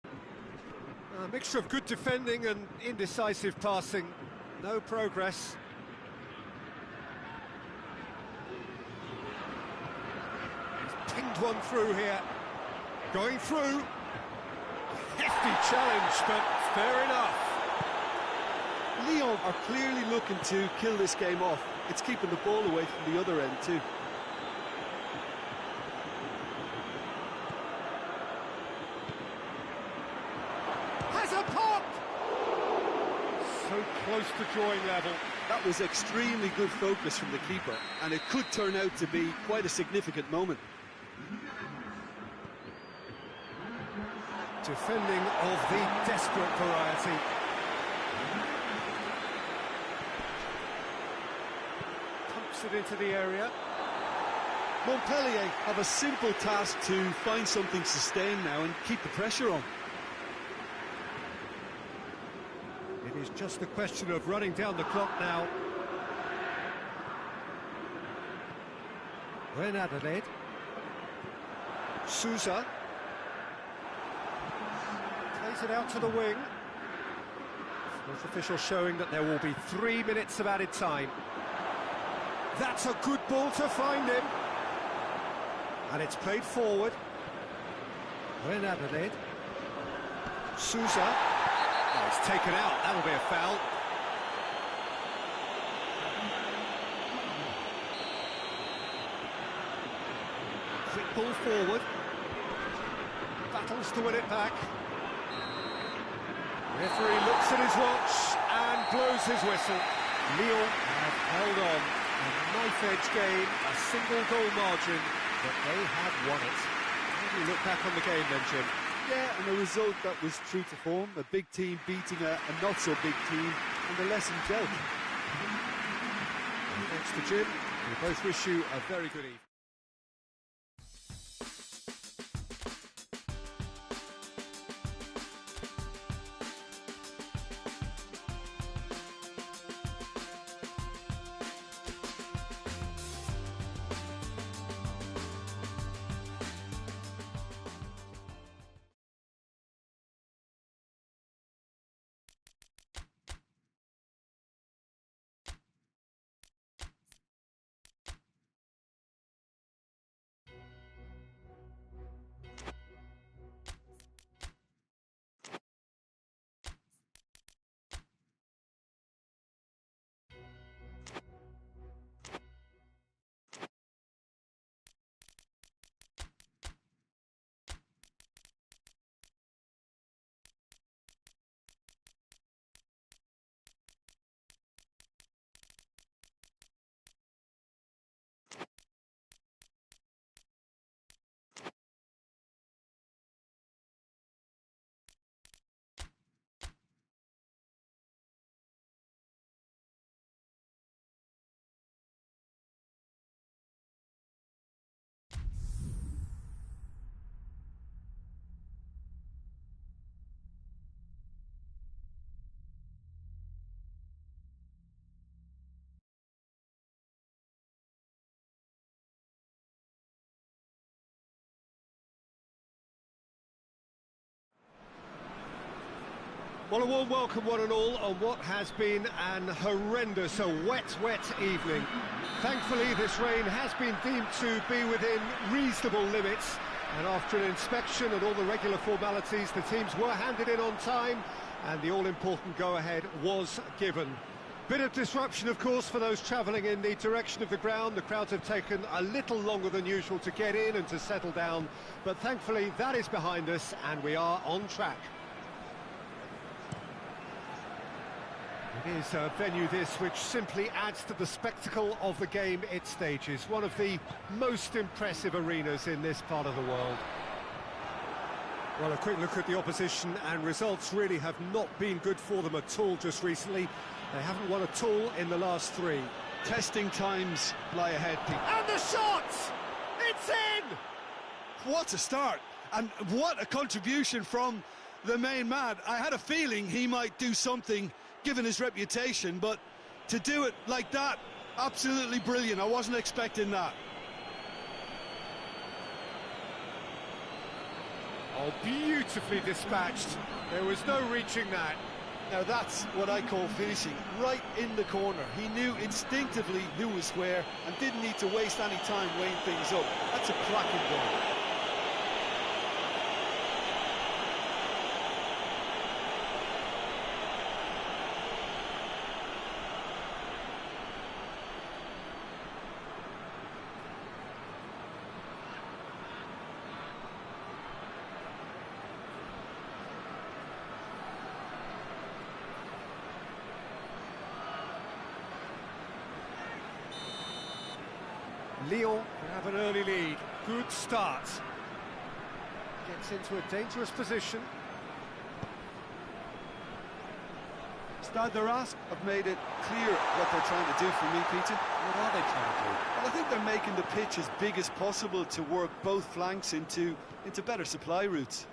A mixture of good defending and indecisive passing. No progress. He's pinged one through here. Going through. Hefty challenge, but fair enough. Lyon are clearly looking to kill this game off. It's keeping the ball away from the other end too. So close to drawing level. That was extremely good focus from the keeper, and it could turn out to be quite a significant moment. Defending of the desperate variety. Pumps it into the area. Montpellier have a simple task to find something sustained now and keep the pressure on. It is just a question of running down the clock now. When Adelaide. Souza. Plays it out to the wing. Sports official showing that there will be 3 minutes of added time. That's a good ball to find him. And it's played forward. When Adelaide. Souza. Oh, it's taken out. That'll be a foul. Quick ball forward. Battles to win it back. Referee looks at his watch and blows his whistle. Lyon have held on. A knife-edge game, a single goal margin, but they have won it. How do you look back on the game then, Jim? Yeah, and a result that was true to form. A big team beating a not-so-big team, and the lesson dealt. Thanks to Jim. We both wish you a very good evening. Well, a warm welcome one and all on what has been an horrendous, a wet evening. Thankfully, this rain has been deemed to be within reasonable limits, and after an inspection and all the regular formalities, the teams were handed in on time, and the all-important go-ahead was given. Bit of disruption, of course, for those travelling in the direction of the ground. The crowds have taken a little longer than usual to get in and to settle down, but thankfully that is behind us, and we are on track. It is a venue this which simply adds to the spectacle of the game it stages. One of the most impressive arenas in this part of the world. Well, a quick look at the opposition, and results really have not been good for them at all just recently. They haven't won at all in the last three. Testing times lie ahead, Pete. And the shot! It's in! What a start, and what a contribution from the main man. I had a feeling he might do something given his reputation, but to do it like that, absolutely brilliant. I wasn't expecting that. Oh, beautifully dispatched. There was no reaching that. Now that's what I call finishing, right in the corner. He knew instinctively who was where and didn't need to waste any time weighing things up. That's a cracking goal. Lyon have an early lead. Good start. Gets into a dangerous position. have made it clear what they're trying to do for me, Peter. What are they trying to do? Well, I think they're making the pitch as big as possible to work both flanks into better supply routes.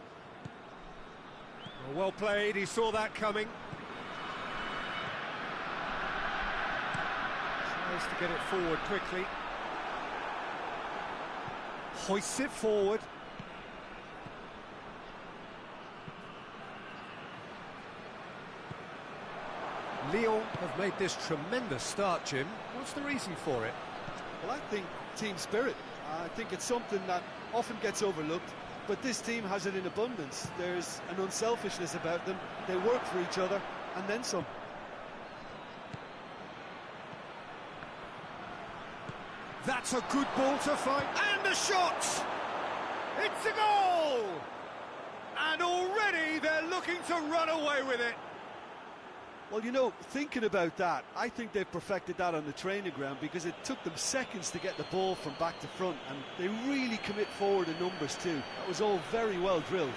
Well played, he saw that coming. Tries to get it forward quickly. Hoists it forward. Lyon have made this tremendous start, Jim. What's the reason for it? Well, I think team spirit. I think it's something that often gets overlooked, but this team has it in abundance. There's an unselfishness about them. They work for each other, and then some. That's a good ball to find, and the shot! It's a goal! And already they're looking to run away with it. Well, you know, thinking about that, I think they've perfected that on the training ground, because it took them seconds to get the ball from back to front, and they really commit forward in numbers too. That was all very well drilled.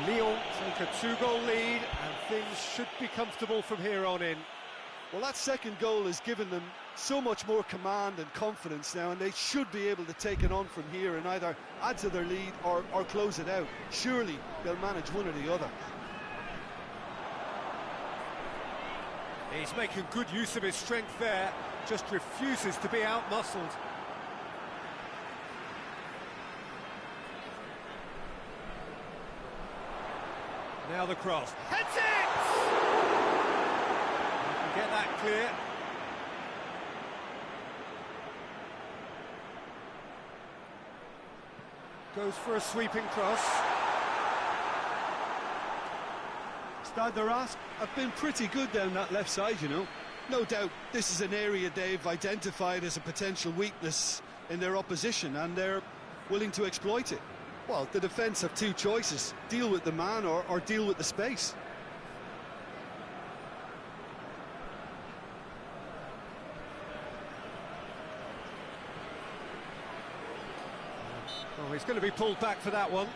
Lyon take a 2-goal lead, and things should be comfortable from here on in. Well, that second goal has given them so much more command and confidence now, and they should be able to take it on from here and either add to their lead or close it out. Surely they'll manage one or the other. He's making good use of his strength there, just refuses to be out-muscled. Now the cross. Heads it! You can get that clear. Goes for a sweeping cross. Have been pretty good down that left side, you know. No doubt this is an area they've identified as a potential weakness in their opposition, and they're willing to exploit it. Well, the defence have two choices: deal with the man or deal with the space. Oh, he's going to be pulled back for that one.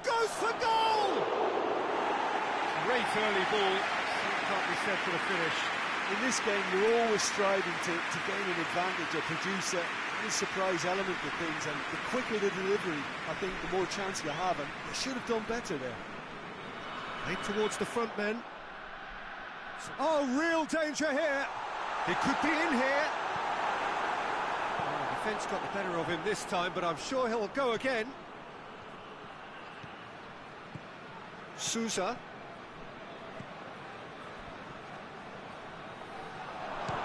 Goes for goal! Great early ball. Can't be said for the finish. In this game, you're always striving to gain an advantage or produce a surprise element to things, and the quicker the delivery, I think the more chance you have, and they should have done better there. Eight towards the front men. Oh, real danger here. He could be in here. Oh, the defence got the better of him this time, but I'm sure he'll go again. Sousa.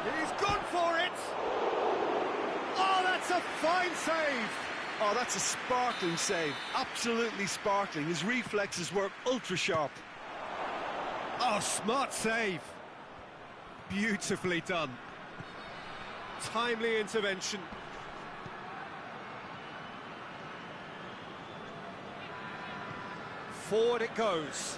He's gone for it! Oh, that's a fine save! Oh, that's a sparkling save. Absolutely sparkling. His reflexes work ultra sharp. Oh, smart save. Beautifully done. Timely intervention. Forward it goes.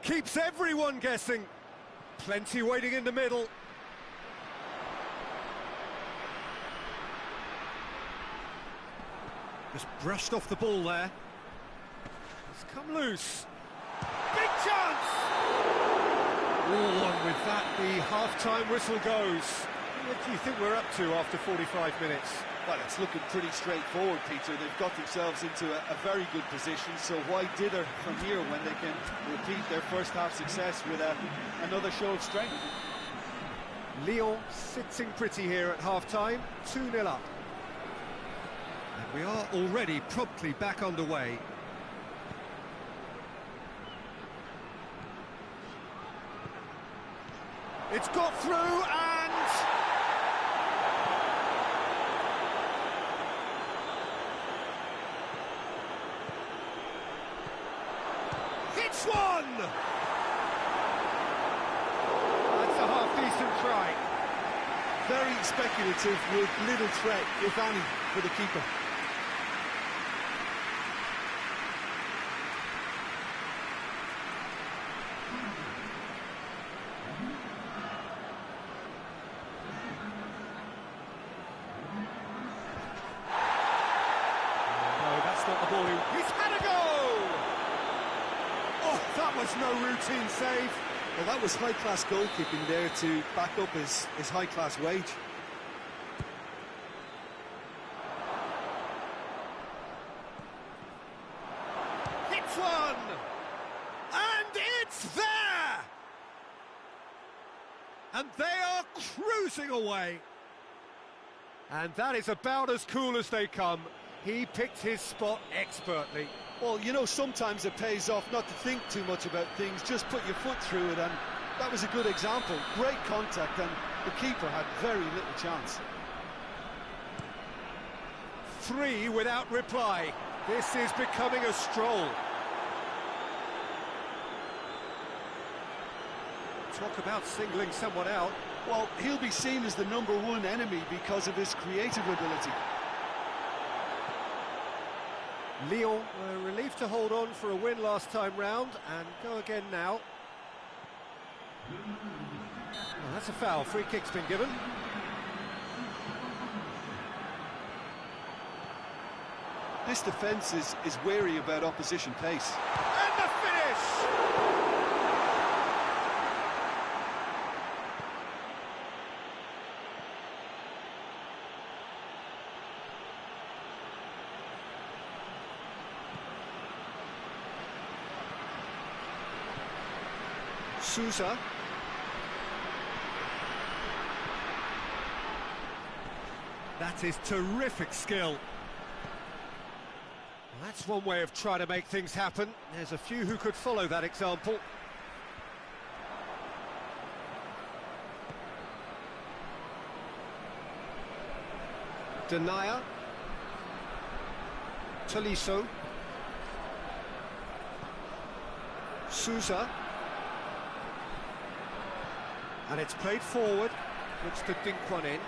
Keeps everyone guessing. Plenty waiting in the middle. Just brushed off the ball there. It's come loose. Big chance! Oh, and with that, the half-time whistle goes. What do you think we're up to after 45 minutes? Well, it's looking pretty straightforward, Peter. They've got themselves into a very good position, so why dither from here when they can repeat their first half success with another show of strength? Lyon sitting pretty here at half-time, 2-0 up. And we are already promptly back underway. It's got through and... hits one! That's a half-decent try. Very speculative with little threat, if any, for the keeper. Not the ball. He's had a go! Oh, that was no routine save. Well, that was high-class goalkeeping there to back up his high-class wage. Hits one! And it's there! And they are cruising away. And that is about as cool as they come. He picked his spot expertly. Well, you know, sometimes it pays off not to think too much about things, just put your foot through it, and that was a good example. Great contact, and the keeper had very little chance. 3 without reply. This is becoming a stroll. Talk about singling someone out. Well, he'll be seen as the #1 enemy because of his creative ability. Lyon were relieved to hold on for a win last time round and go again now. Well, that's a foul. Free kick's been given. This defence is wary about opposition pace. And the finish! Sousa. That is terrific skill. Well, that's one way of trying to make things happen. There's a few who could follow that example. Denier. Tolisso. Sousa. And it's played forward, looks to dink one in.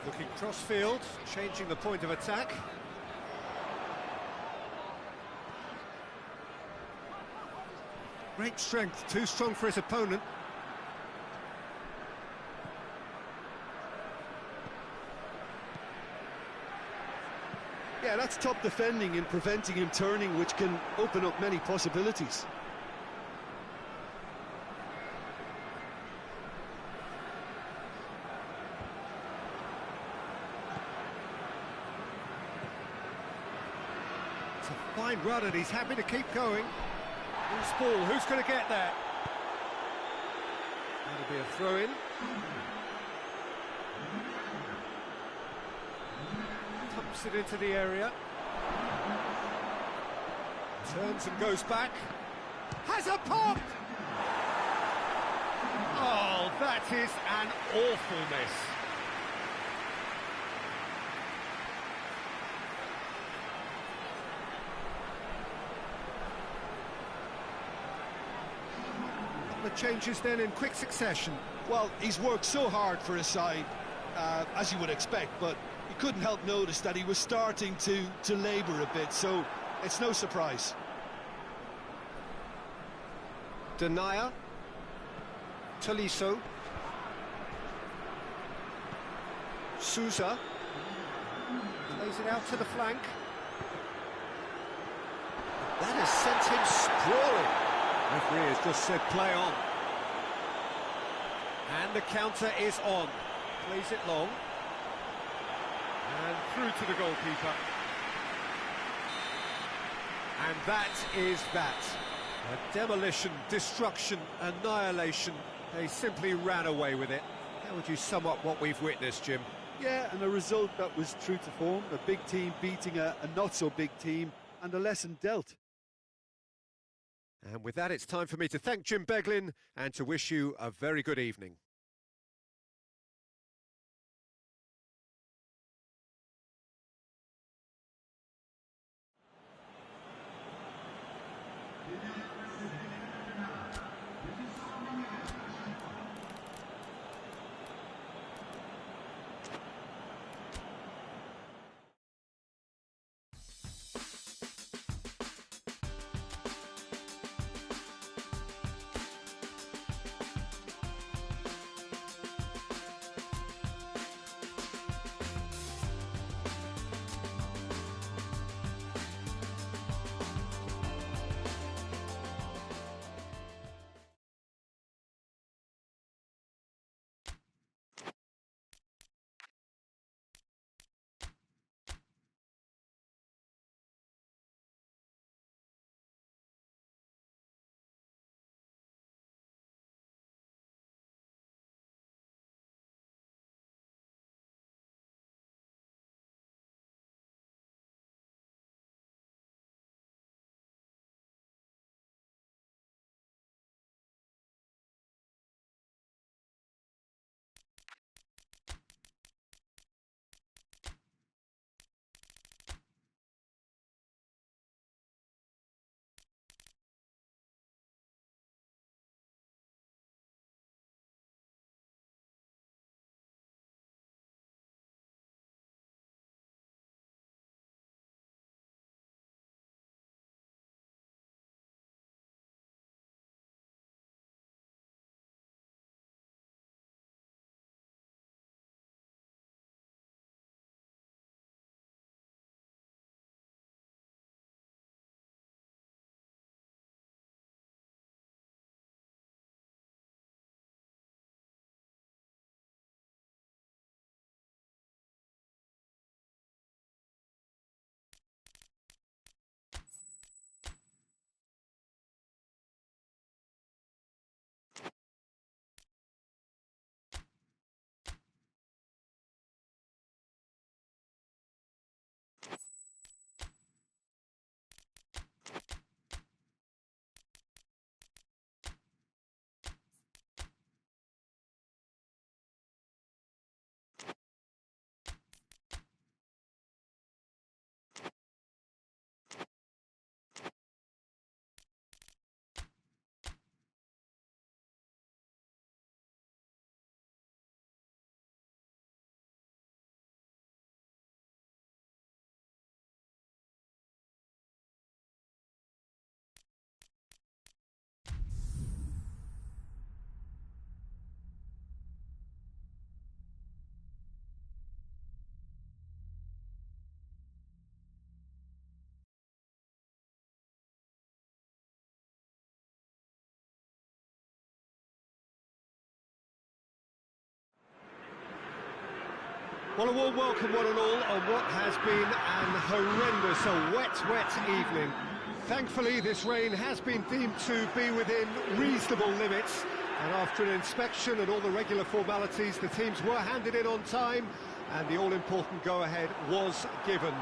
Looking cross-field, changing the point of attack. Great strength, too strong for his opponent. Yeah, that's top defending and preventing him turning, which can open up many possibilities. It's a fine run and he's happy to keep going. Loose ball, who's going to get there? That'll be a throw-in. Pumps it into the area. Turns and goes back. Has a pop! Oh, that is an awful miss. The changes then in quick succession. Well, he's worked so hard for his side, as you would expect, but you couldn't help notice that he was starting to labour a bit, so it's no surprise. Denier. Tolisso. Sousa. Plays it out to the flank. That has sent him sprawling. Referee has just said play on. And the counter is on. Plays it long. And through to the goalkeeper. And that is that. A demolition, destruction, annihilation. They simply ran away with it. How would you sum up what we've witnessed, Jim? Yeah, and a result that was true to form, a big team beating a not-so-big team, and a lesson dealt. And with that, it's time for me to thank Jim Beglin and to wish you a very good evening. Well, a warm welcome, one and all, on what has been an horrendous, wet evening. Thankfully, this rain has been deemed to be within reasonable limits, and after an inspection and all the regular formalities, the teams were handed in on time, and the all-important go-ahead was given.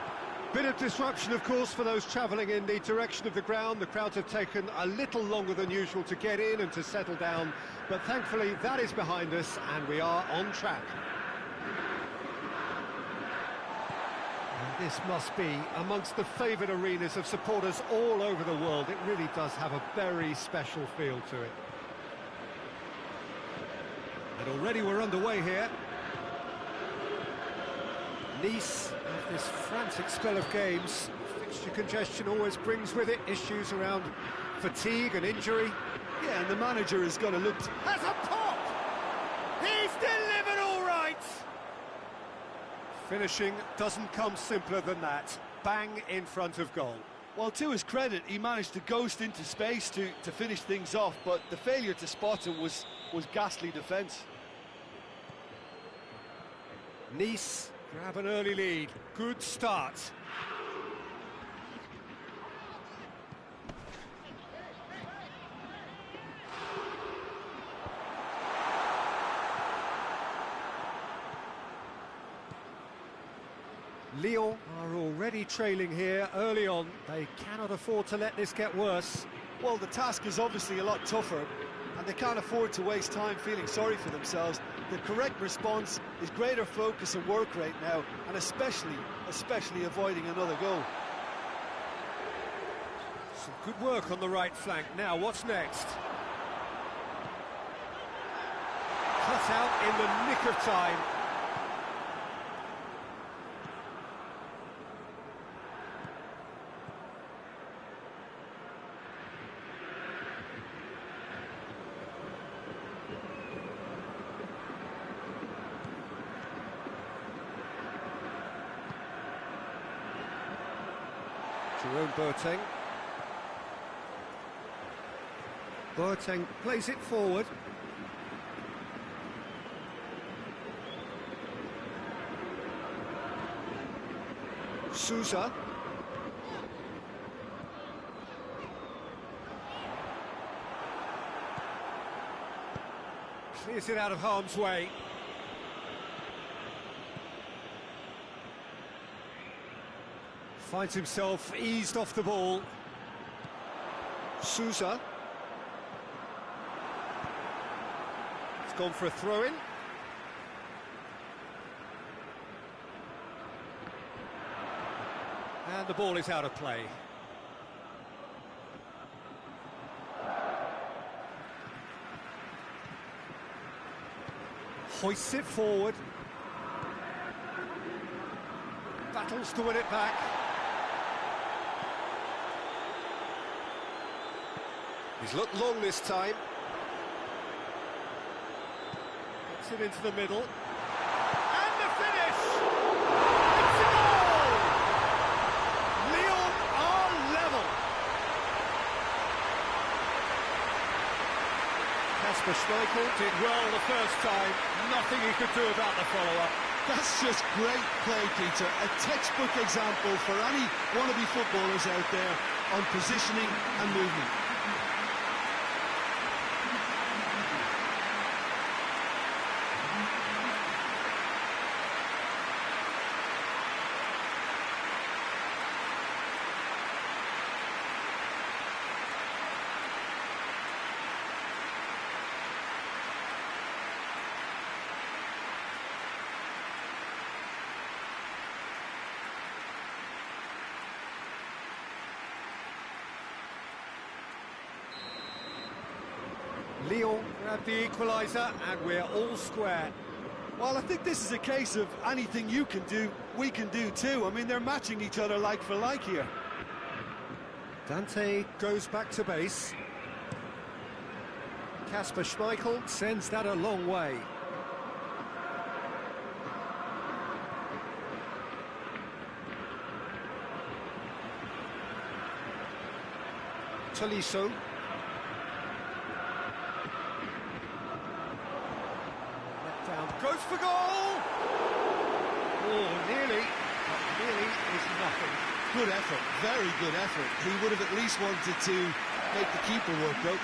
Bit of disruption, of course, for those travelling in the direction of the ground. The crowds have taken a little longer than usual to get in and to settle down, but thankfully that is behind us, and we are on track. This must be amongst the favoured arenas of supporters all over the world. It really does have a very special feel to it. And already we're underway here. Nice, after this frantic spell of games, fixture congestion always brings with it issues around fatigue and injury. Yeah, and the manager is going to look... Has a pop! He's delivered all right! Finishing doesn't come simpler than that. Bang in front of goal. Well, to his credit, he managed to ghost into space to finish things off, but the failure to spot him was ghastly defence. Nice grab an early lead. Good start. Lyon are already trailing here early on. They cannot afford to let this get worse. Well, the task is obviously a lot tougher, and they can't afford to waste time feeling sorry for themselves. The correct response is greater focus and work rate now, and especially avoiding another goal. Some good work on the right flank. Now, what's next? Cut out in the nick of time. Jerome Boateng. Boateng plays it forward. Sousa. Clears it out of harm's way. Finds himself eased off the ball. Sousa. It's gone for a throw-in. And the ball is out of play. Hoists it forward. Battles to win it back. He's looked long this time. Gets it into the middle. And the finish! It's a goal! Lyon are level. Kasper Schmeichel did well the first time. Nothing he could do about the follow-up. That's just great play, Peter. A textbook example for any wannabe footballers out there on positioning and movement. Lyon grab the equaliser and we're all square. Well, I think this is a case of anything you can do, we can do too. I mean, they're matching each other like for like here. Dante goes back to base. Kasper Schmeichel sends that a long way. Tolisso. Down, goes for goal! Oh, nearly, but nearly is nothing. Good effort, very good effort. He would have at least wanted to make the keeper work, though.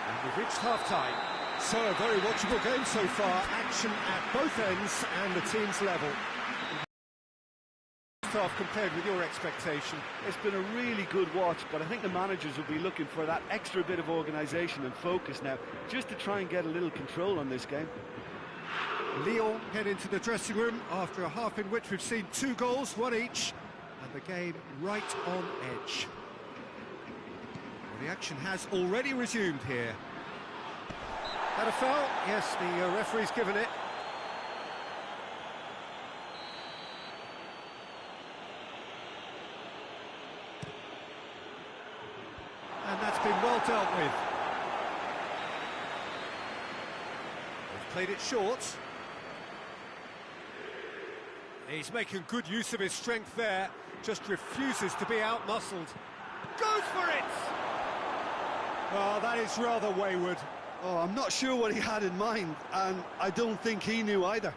And we've reached half-time. So, a very watchable game so far. Action at both ends and the team's level. Half compared with your expectation. It's been a really good watch, but I think the managers will be looking for that extra bit of organisation and focus now, just to try and get a little control on this game. Lyon head into the dressing room after a half in which we've seen 2 goals, 1 each, and the game right on edge. Well, the action has already resumed here. That a foul? Yes, the referee's given it. And that's been well dealt with. They've played it short. He's making good use of his strength there, just refuses to be out-muscled. Goes for it! Oh, that is rather wayward. Oh, I'm not sure what he had in mind, and I don't think he knew either.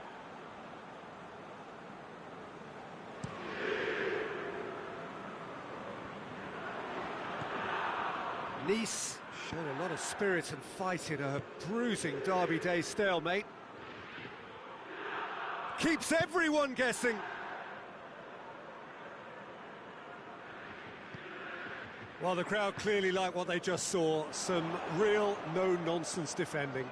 Nice showed a lot of spirit and fight in a bruising Derby Day stalemate. Keeps everyone guessing. Well, the crowd clearly like what they just saw. Some real no-nonsense defending.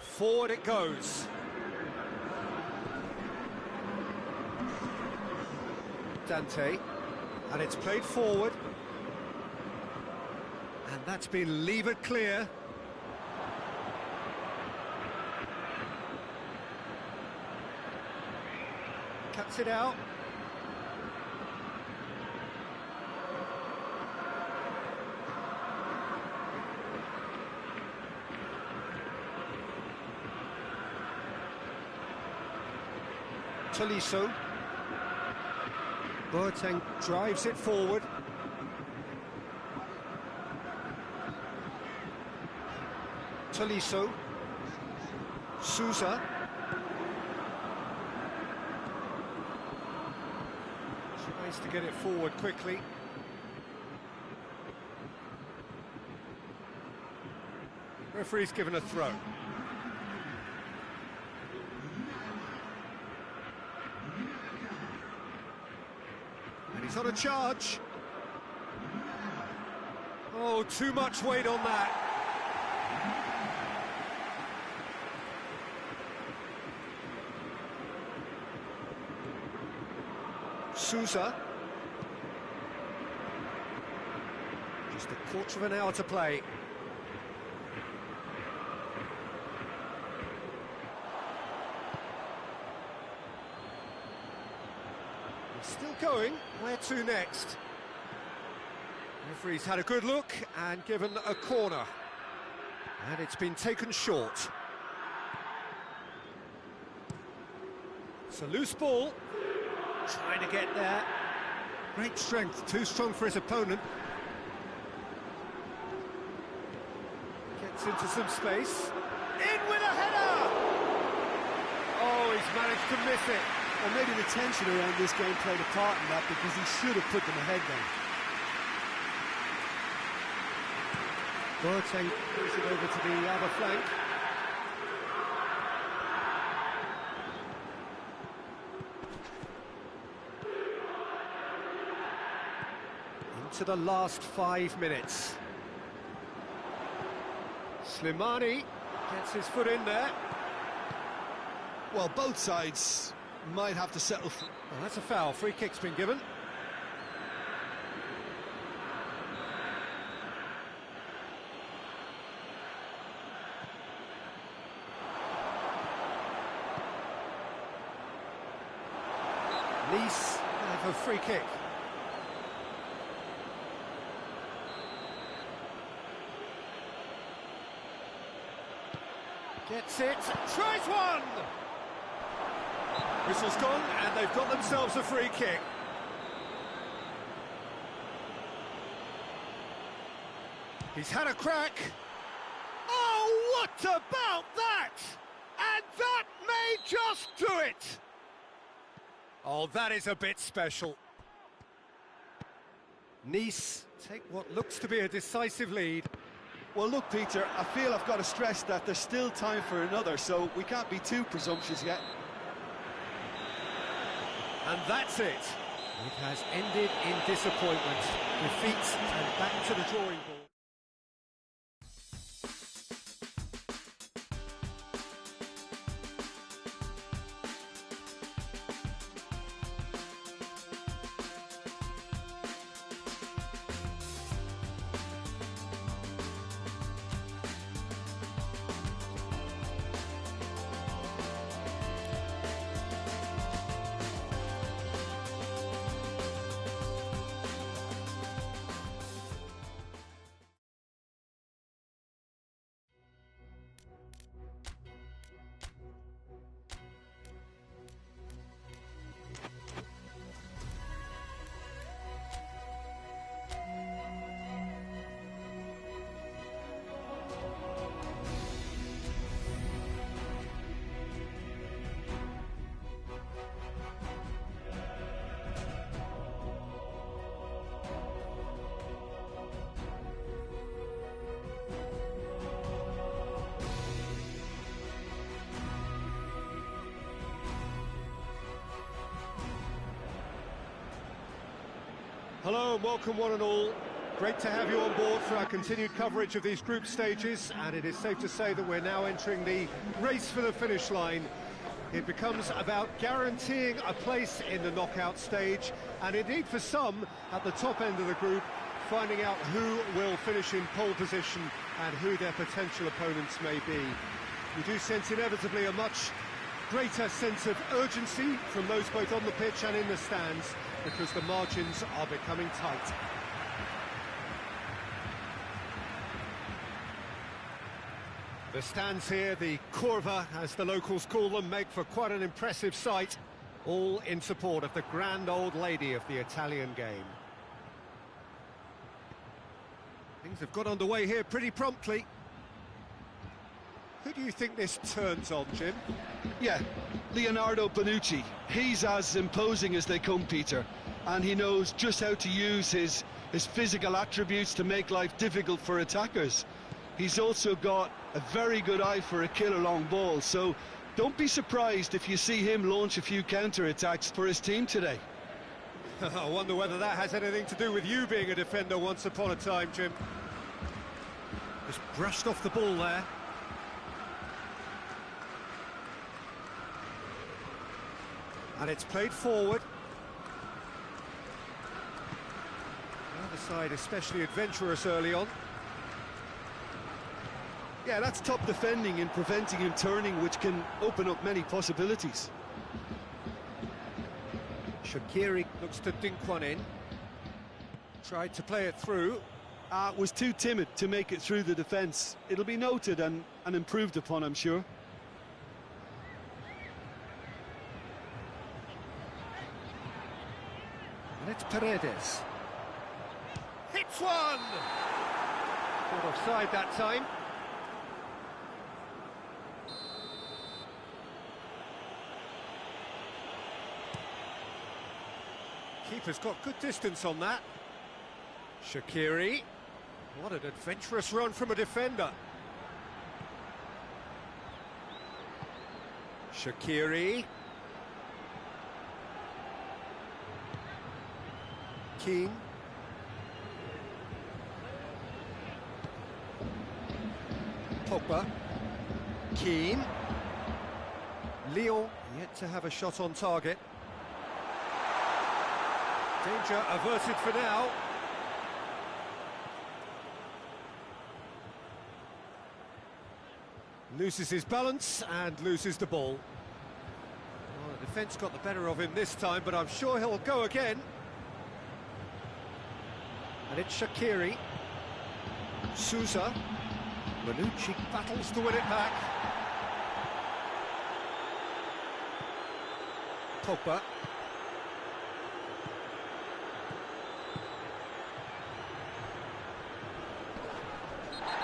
Forward it goes. Dante, and it's played forward. And that's been levered clear. Cuts it out. Tolisso. Boateng drives it forward. Tolisso. Sousa. Tries to get it forward quickly. Referee's given a throw. And he's on a charge. Oh, too much weight on that. Sousa. Just a quarter of an hour to play. Still going. Where to next? Referee's had a good look and given a corner. And it's been taken short. It's a loose ball. Trying to get there. Great strength, too strong for his opponent. Gets into some space. In with a header! Oh, he's managed to miss it. Well, maybe the tension around this game played a part in that, because he should have put them ahead then. Boateng brings it over to the other flank. Into the last 5 minutes. Slimani gets his foot in there. Well, both sides might have to settle for... Well, that's a foul. Free kick's been given. Nice have a free kick. Gets it, tries one! Whistle's gone, and they've got themselves a free kick. He's had a crack. Oh, what about that? And that may just do it! Oh, that is a bit special. Nice take what looks to be a decisive lead. Well, look, Peter, I feel I've got to stress that there's still time for another, so we can't be too presumptuous yet. And that's it. It has ended in disappointment, defeat, and back to the drawing board. Hello and welcome one and all. Great to have you on board for our continued coverage of these group stages, and it is safe to say that we're now entering the race for the finish line. It becomes about guaranteeing a place in the knockout stage, and indeed for some at the top end of the group, finding out who will finish in pole position and who their potential opponents may be. We do sense inevitably a much greater sense of urgency from those both on the pitch and in the stands, because the margins are becoming tight. The stands here, the curva as the locals call them, make for quite an impressive sight, all in support of the grand old lady of the Italian game. Things have got underway here pretty promptly. Who do you think this turns on, Jim? Yeah, Leonardo Bonucci. He's as imposing as they come, Peter, and he knows just how to use his physical attributes to make life difficult for attackers. He's also got a very good eye for a killer long ball, so don't be surprised if you see him launch a few counter-attacks for his team today. I wonder whether that has anything to do with you being a defender once upon a time, Jim. Just brushed off the ball there. And it's played forward. The other side especially adventurous early on. Yeah, that's top defending and preventing him turning, which can open up many possibilities. Shaqiri looks to dink one in. Tried to play it through. Was too timid to make it through the defence. It'll be noted and improved upon, I'm sure. And it's Paredes. Hits one! Caught offside that time. Keeper's got good distance on that. Shaqiri. What an adventurous run from a defender. Shaqiri. Keane. Pogba. Keane. Lyon yet to have a shot on target. Danger averted for now. Loses his balance and loses the ball. Well, the defence got the better of him this time, but I'm sure he'll go again. And it's Shaqiri. Sousa. Bonucci battles to win it back. Pogba.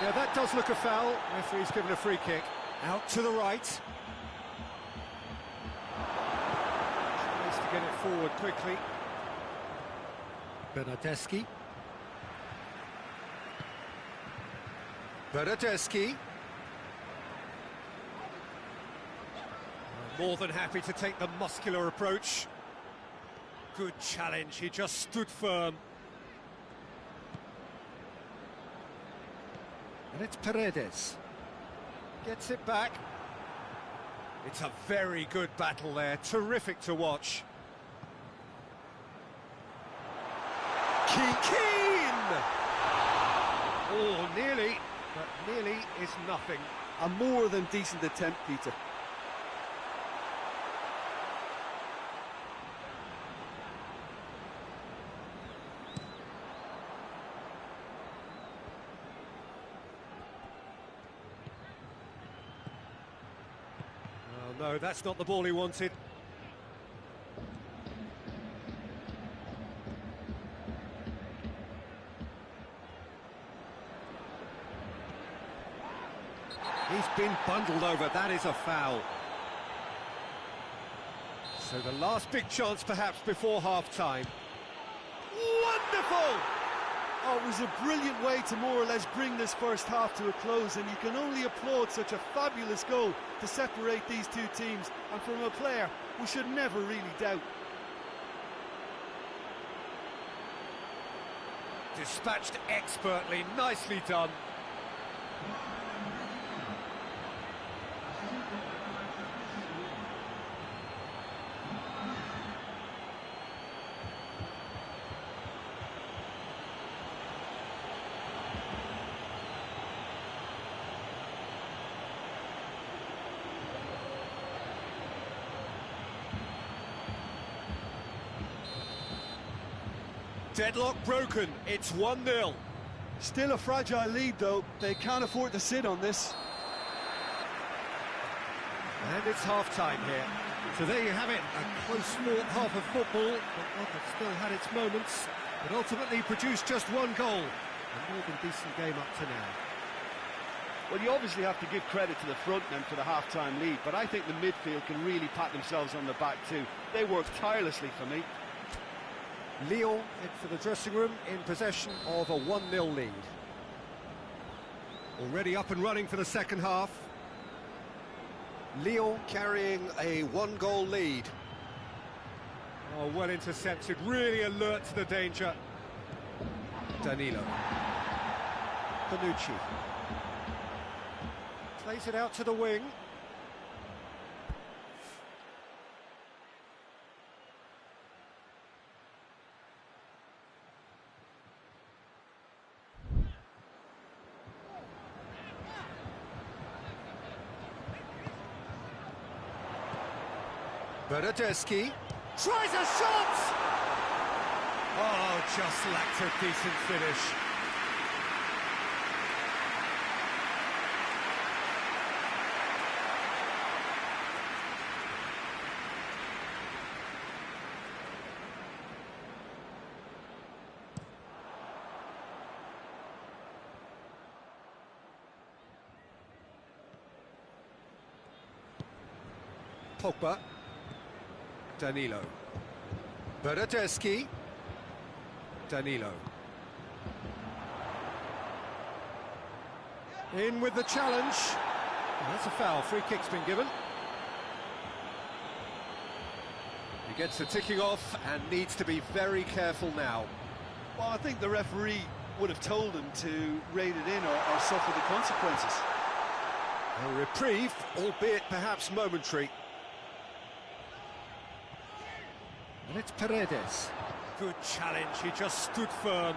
Yeah, that does look a foul. Referee's given a free kick. Out to the right. Tries to get it forward quickly. Bernardeschi. Bernardeschi. More than happy to take the muscular approach. Good challenge, he just stood firm. And it's Paredes. Gets it back. It's a very good battle there, terrific to watch. Keane! Oh, nearly, but nearly is nothing. A more than decent attempt, Peter. No, that's not the ball he wanted. He's been bundled over, that is a foul. So the last big chance perhaps before half-time. Wonderful! Oh, it was a brilliant way to more or less bring this first half to a close, and you can only applaud such a fabulous goal to separate these two teams, and from a player we should never really doubt. Dispatched expertly, nicely done. Deadlock broken, it's 1-0. Still a fragile lead, though. They can't afford to sit on this. And it's half-time here. So there you have it, a close-fought half of football, but one that still had its moments, but ultimately produced just one goal. A more than decent game up to now. Well, you obviously have to give credit to the front men for the half-time lead, but I think the midfield can really pat themselves on the back too. They worked tirelessly for me. Lyon head for the dressing room in possession of a 1-0 lead. Already up and running for the second half. Lyon carrying a 1-goal lead. Oh, well intercepted, really alert to the danger. Danilo. Bonucci. Plays it out to the wing. Bernardeschi tries a shot! Oh, just lacked a decent finish. Pogba. Danilo. Bernardeschi. Danilo. In with the challenge. Oh, that's a foul. Free kick's been given. He gets the ticking off and needs to be very careful now. Well, I think the referee would have told him to rate it in or suffer the consequences. A reprieve, albeit perhaps momentary. And it's Paredes. Good challenge, he just stood firm.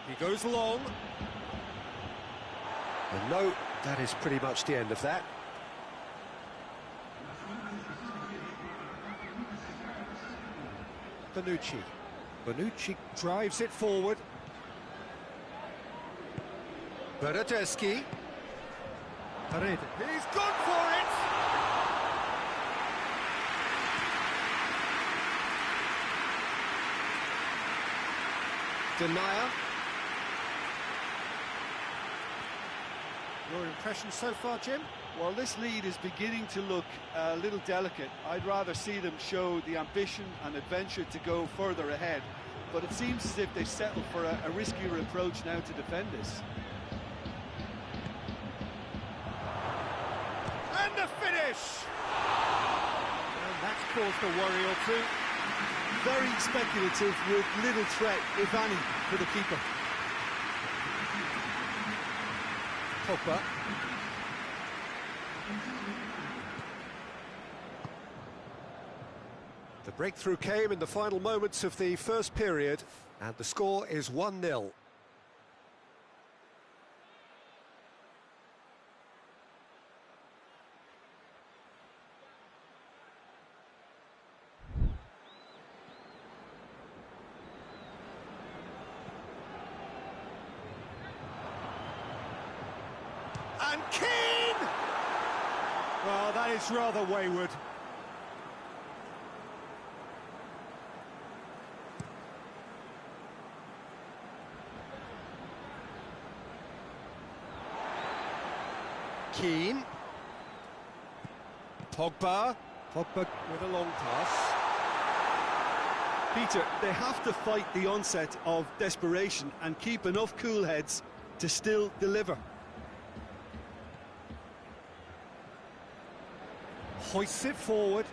He goes long. And no, that is pretty much the end of that. Bonucci. Bonucci drives it forward. Bernardeschi. Paredes. He's gone for it! Denier. Your impression so far, Jim? Well, this lead is beginning to look a little delicate. I'd rather see them show the ambition and adventure to go further ahead. But it seems as if they've settled for a riskier approach now to defend this. And the finish! And that's caused a worry or two. Very speculative with little threat, if any, for the keeper. Pogba. The breakthrough came in the final moments of the first period, and the score is 1-0. And Keane! Well, that is rather wayward. Keane. Pogba. Pogba with a long pass. Peter, they have to fight the onset of desperation and keep enough cool heads to still deliver. Hoists it forward.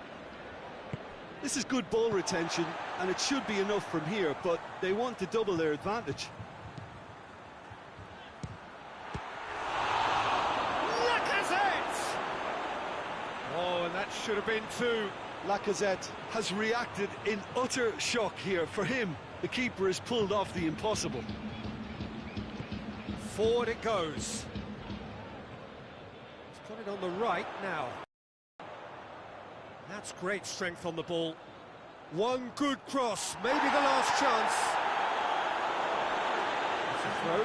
This is good ball retention, and it should be enough from here, but they want to double their advantage. Lacazette! Oh, and that should have been two. Lacazette has reacted in utter shock here. For him, the keeper has pulled off the impossible. Forward it goes. He's got it on the right now. That's great strength on the ball. One good cross, maybe the last chance. It's a throw.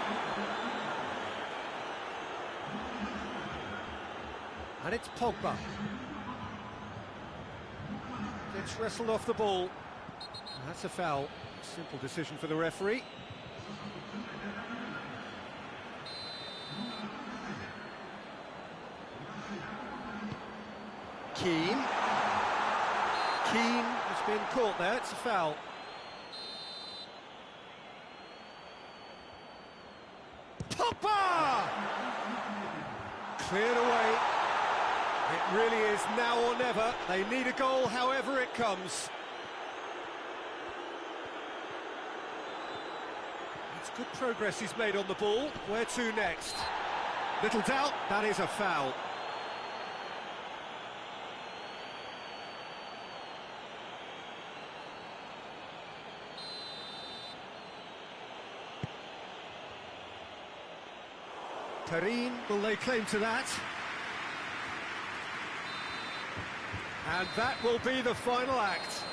And it's Pogba. Gets wrestled off the ball. That's a foul. Simple decision for the referee. Keane has been caught there, it's a foul. Pogba! Cleared away. It really is now or never. They need a goal however it comes. It's good progress he's made on the ball. Where to next? Little doubt, that is a foul. Karim will lay claim to that. And that will be the final act.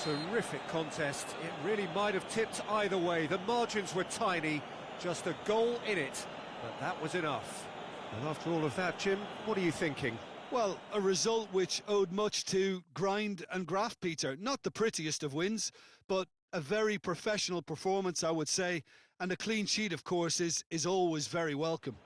Terrific contest. It really might have tipped either way. The margins were tiny, just a goal in it, but that was enough. And after all of that, Jim, what are you thinking? Well, a result which owed much to grind and graft, Peter. Not the prettiest of wins, but a very professional performance, I would say. And a clean sheet, of course, is always very welcome.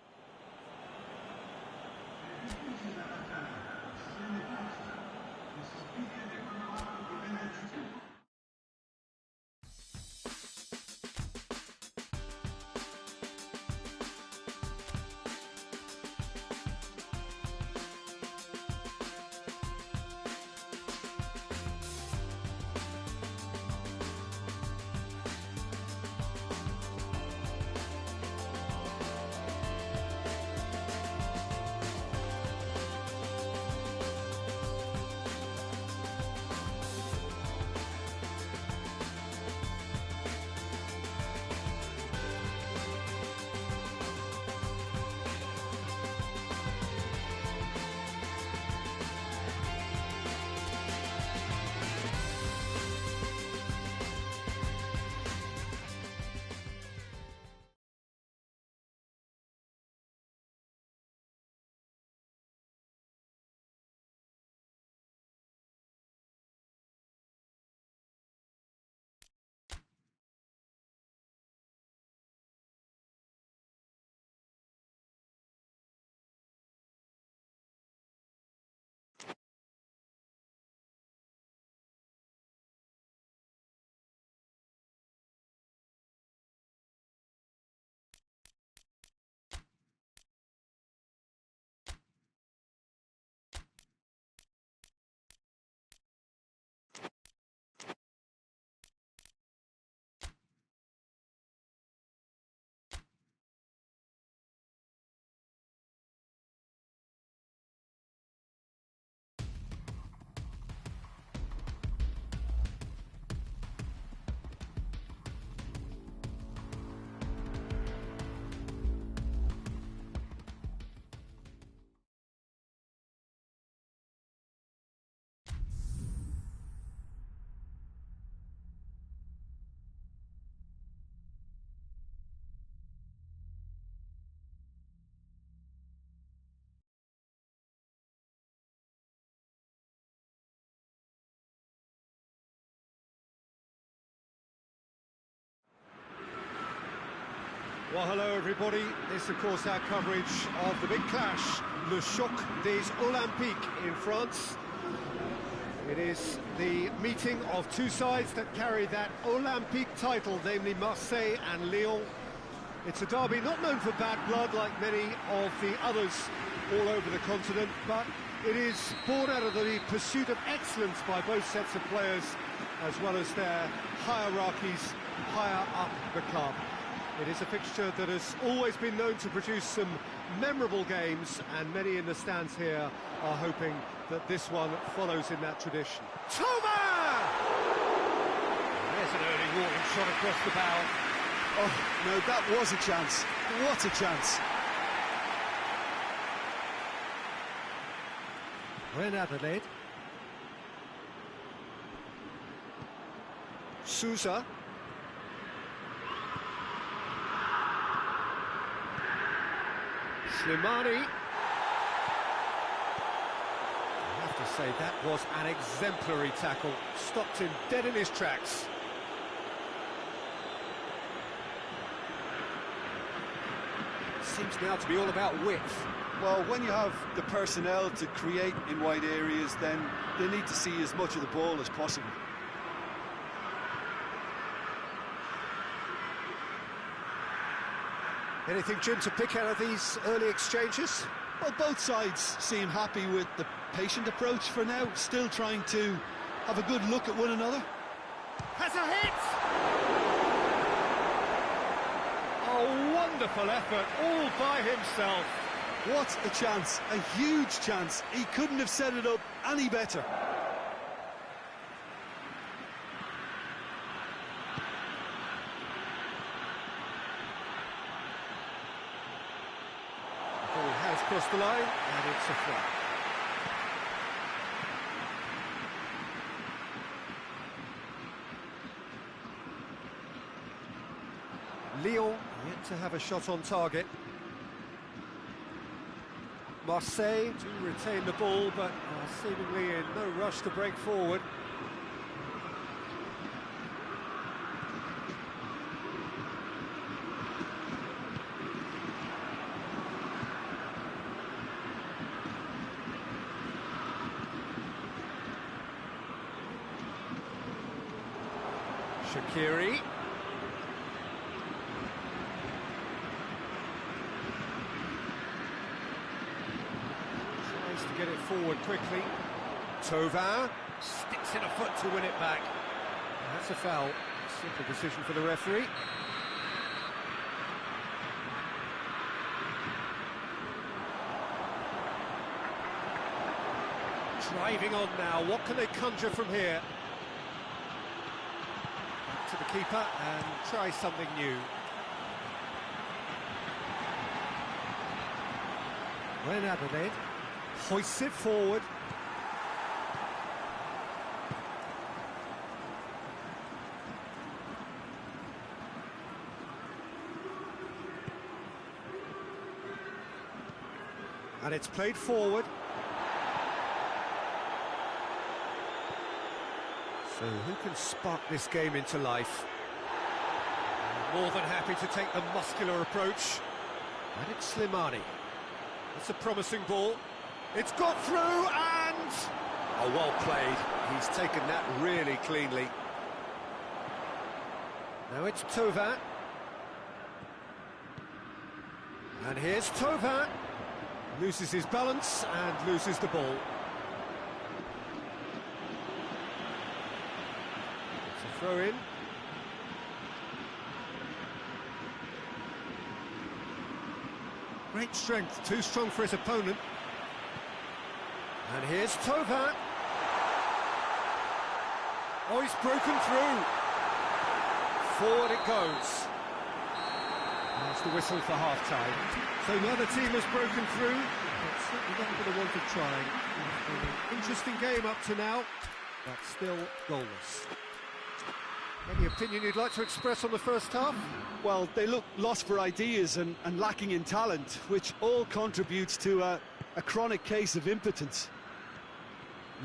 Well, hello everybody. This, of course, our coverage of the big clash, Le Choc des Olympiques in France. It is the meeting of two sides that carry that Olympique title, namely Marseille and Lyon. It's a derby not known for bad blood like many of the others all over the continent, but It is born out of the pursuit of excellence by both sets of players, as well as their hierarchies higher up the club. It is a fixture that has always been known to produce some memorable games, and many in the stands here are hoping that this one follows in that tradition. Toma! There's an early warning shot across the bow. Oh, no, that was a chance. What a chance. When Adelaide. Sousa. Slimani. I have to say, that was an exemplary tackle. Stopped him dead in his tracks. Seems now to be all about width. Well, when you have the personnel to create in wide areas, then they need to see as much of the ball as possible. Anything, Jim, to pick out of these early exchanges? Well, both sides seem happy with the patient approach for now, still trying to have a good look at one another. Has a hit! A wonderful effort, all by himself. What a chance, a huge chance. He couldn't have set it up any better. The ball has crossed the line, and it's a flag. Lyon yet to have a shot on target. Marseille do retain the ball, but are seemingly in no rush to break forward. Shaqiri. To get it forward quickly. Thauvin sticks in a foot to win it back. And that's a foul. Simple decision for the referee. Driving on now. What can they conjure from here? Back to the keeper and try something new. When Adelaide hoists it forward. And it's played forward. So who can spark this game into life? More than happy to take the muscular approach. And it's Slimani. It's a promising ball. It's got through and... Oh, well played. He's taken that really cleanly. Now it's Thauvin. And here's Thauvin. Loses his balance and loses the ball. It's a throw-in. Great strength, too strong for his opponent. And here's Thauvin. Oh, he's broken through. Forward it goes. That's the whistle for half-time. So neither team has broken through, but certainly not for the want of trying. An interesting game up to now, but still goalless. Any opinion you'd like to express on the first half? Well, they look lost for ideas and lacking in talent, which all contributes to a chronic case of impotence.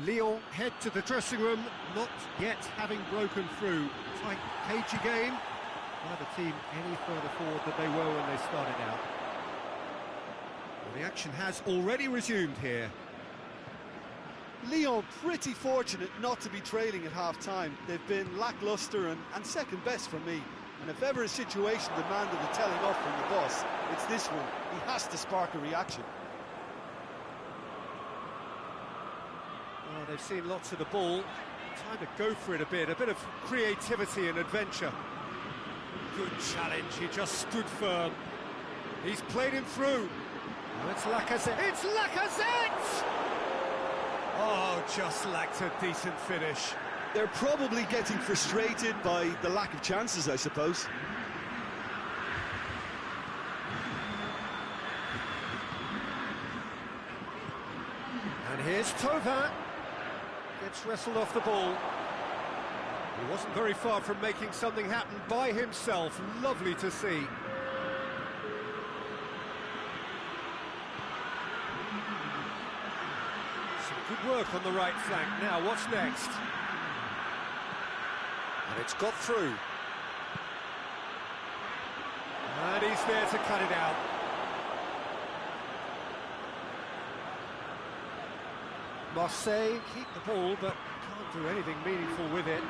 Lyon head to the dressing room, not yet having broken through. Tight, cagey game. Neither team any further forward than they were when they started out. Well, the action has already resumed here. Lyon pretty fortunate not to be trailing at half-time. They've been lacklustre and second best for me. And if ever a situation demanded a telling off from the boss, it's this one. He has to spark a reaction. Well, they've seen lots of the ball. Time to go for it a bit of creativity and adventure. Good challenge, he just stood firm. He's played him through. Oh, it's Lacazette. It's Lacazette! Oh, just lacked a decent finish. They're probably getting frustrated by the lack of chances, I suppose. And here's Tovin. Gets wrestled off the ball. He wasn't very far from making something happen by himself. Lovely to see. Some good work on the right flank. Now, what's next? And it's got through. And he's there to cut it out. Marseille keep the ball, but can't do anything meaningful with it.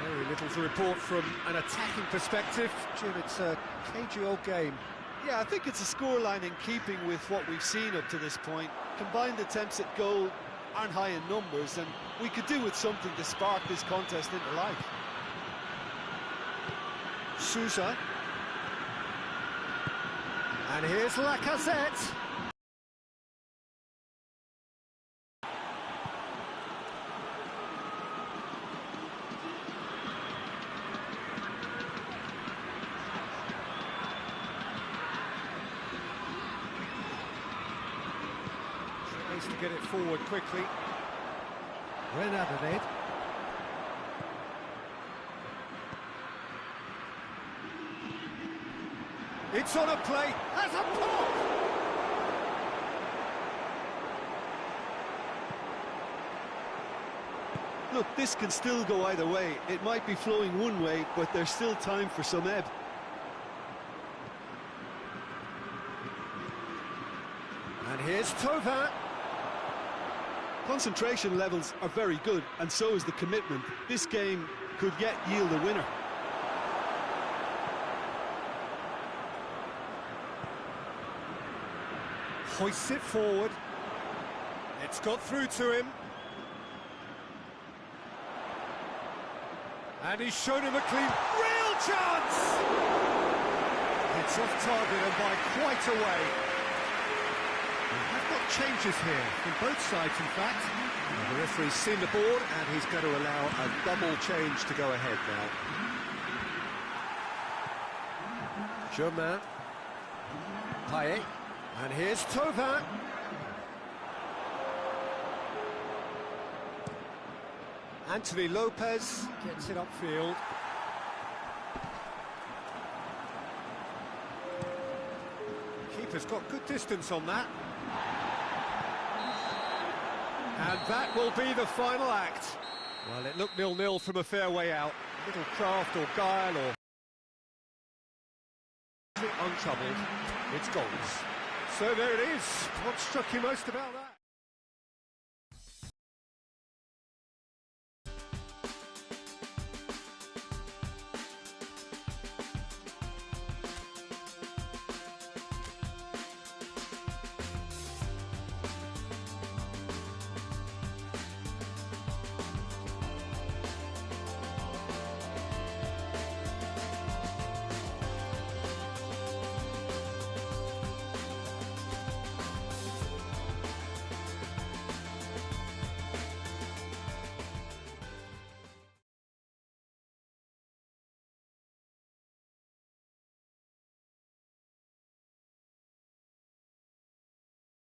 Very little to report from an attacking perspective. Jim, it's a cagey old game. Yeah, I think it's a scoreline in keeping with what we've seen up to this point. Combined attempts at goal aren't high in numbers, and we could do with something to spark this contest into life. Sousa. And here's Lacazette. Tries to get it forward quickly. Renadoned. It's on a play, has a pop! Look, this can still go either way. It might be flowing one way, but there's still time for some ebb. And here's Tovin. Concentration levels are very good, and so is the commitment. This game could yet yield a winner. Hoists it forward. It's got through to him. And he's shown him a clean... Real chance! It's off target and by quite a way. We have got changes here, from both sides in fact. And the referee's seen the board and he's going to allow a double change to go ahead now. Germain. Payet. And here's Tovin. Anthony Lopez gets it upfield. Keeper's got good distance on that. And that will be the final act. Well, it looked 0-0 from a fair way out. A little craft or guile or... untroubled. It's goals. So there it is. What struck you most about that?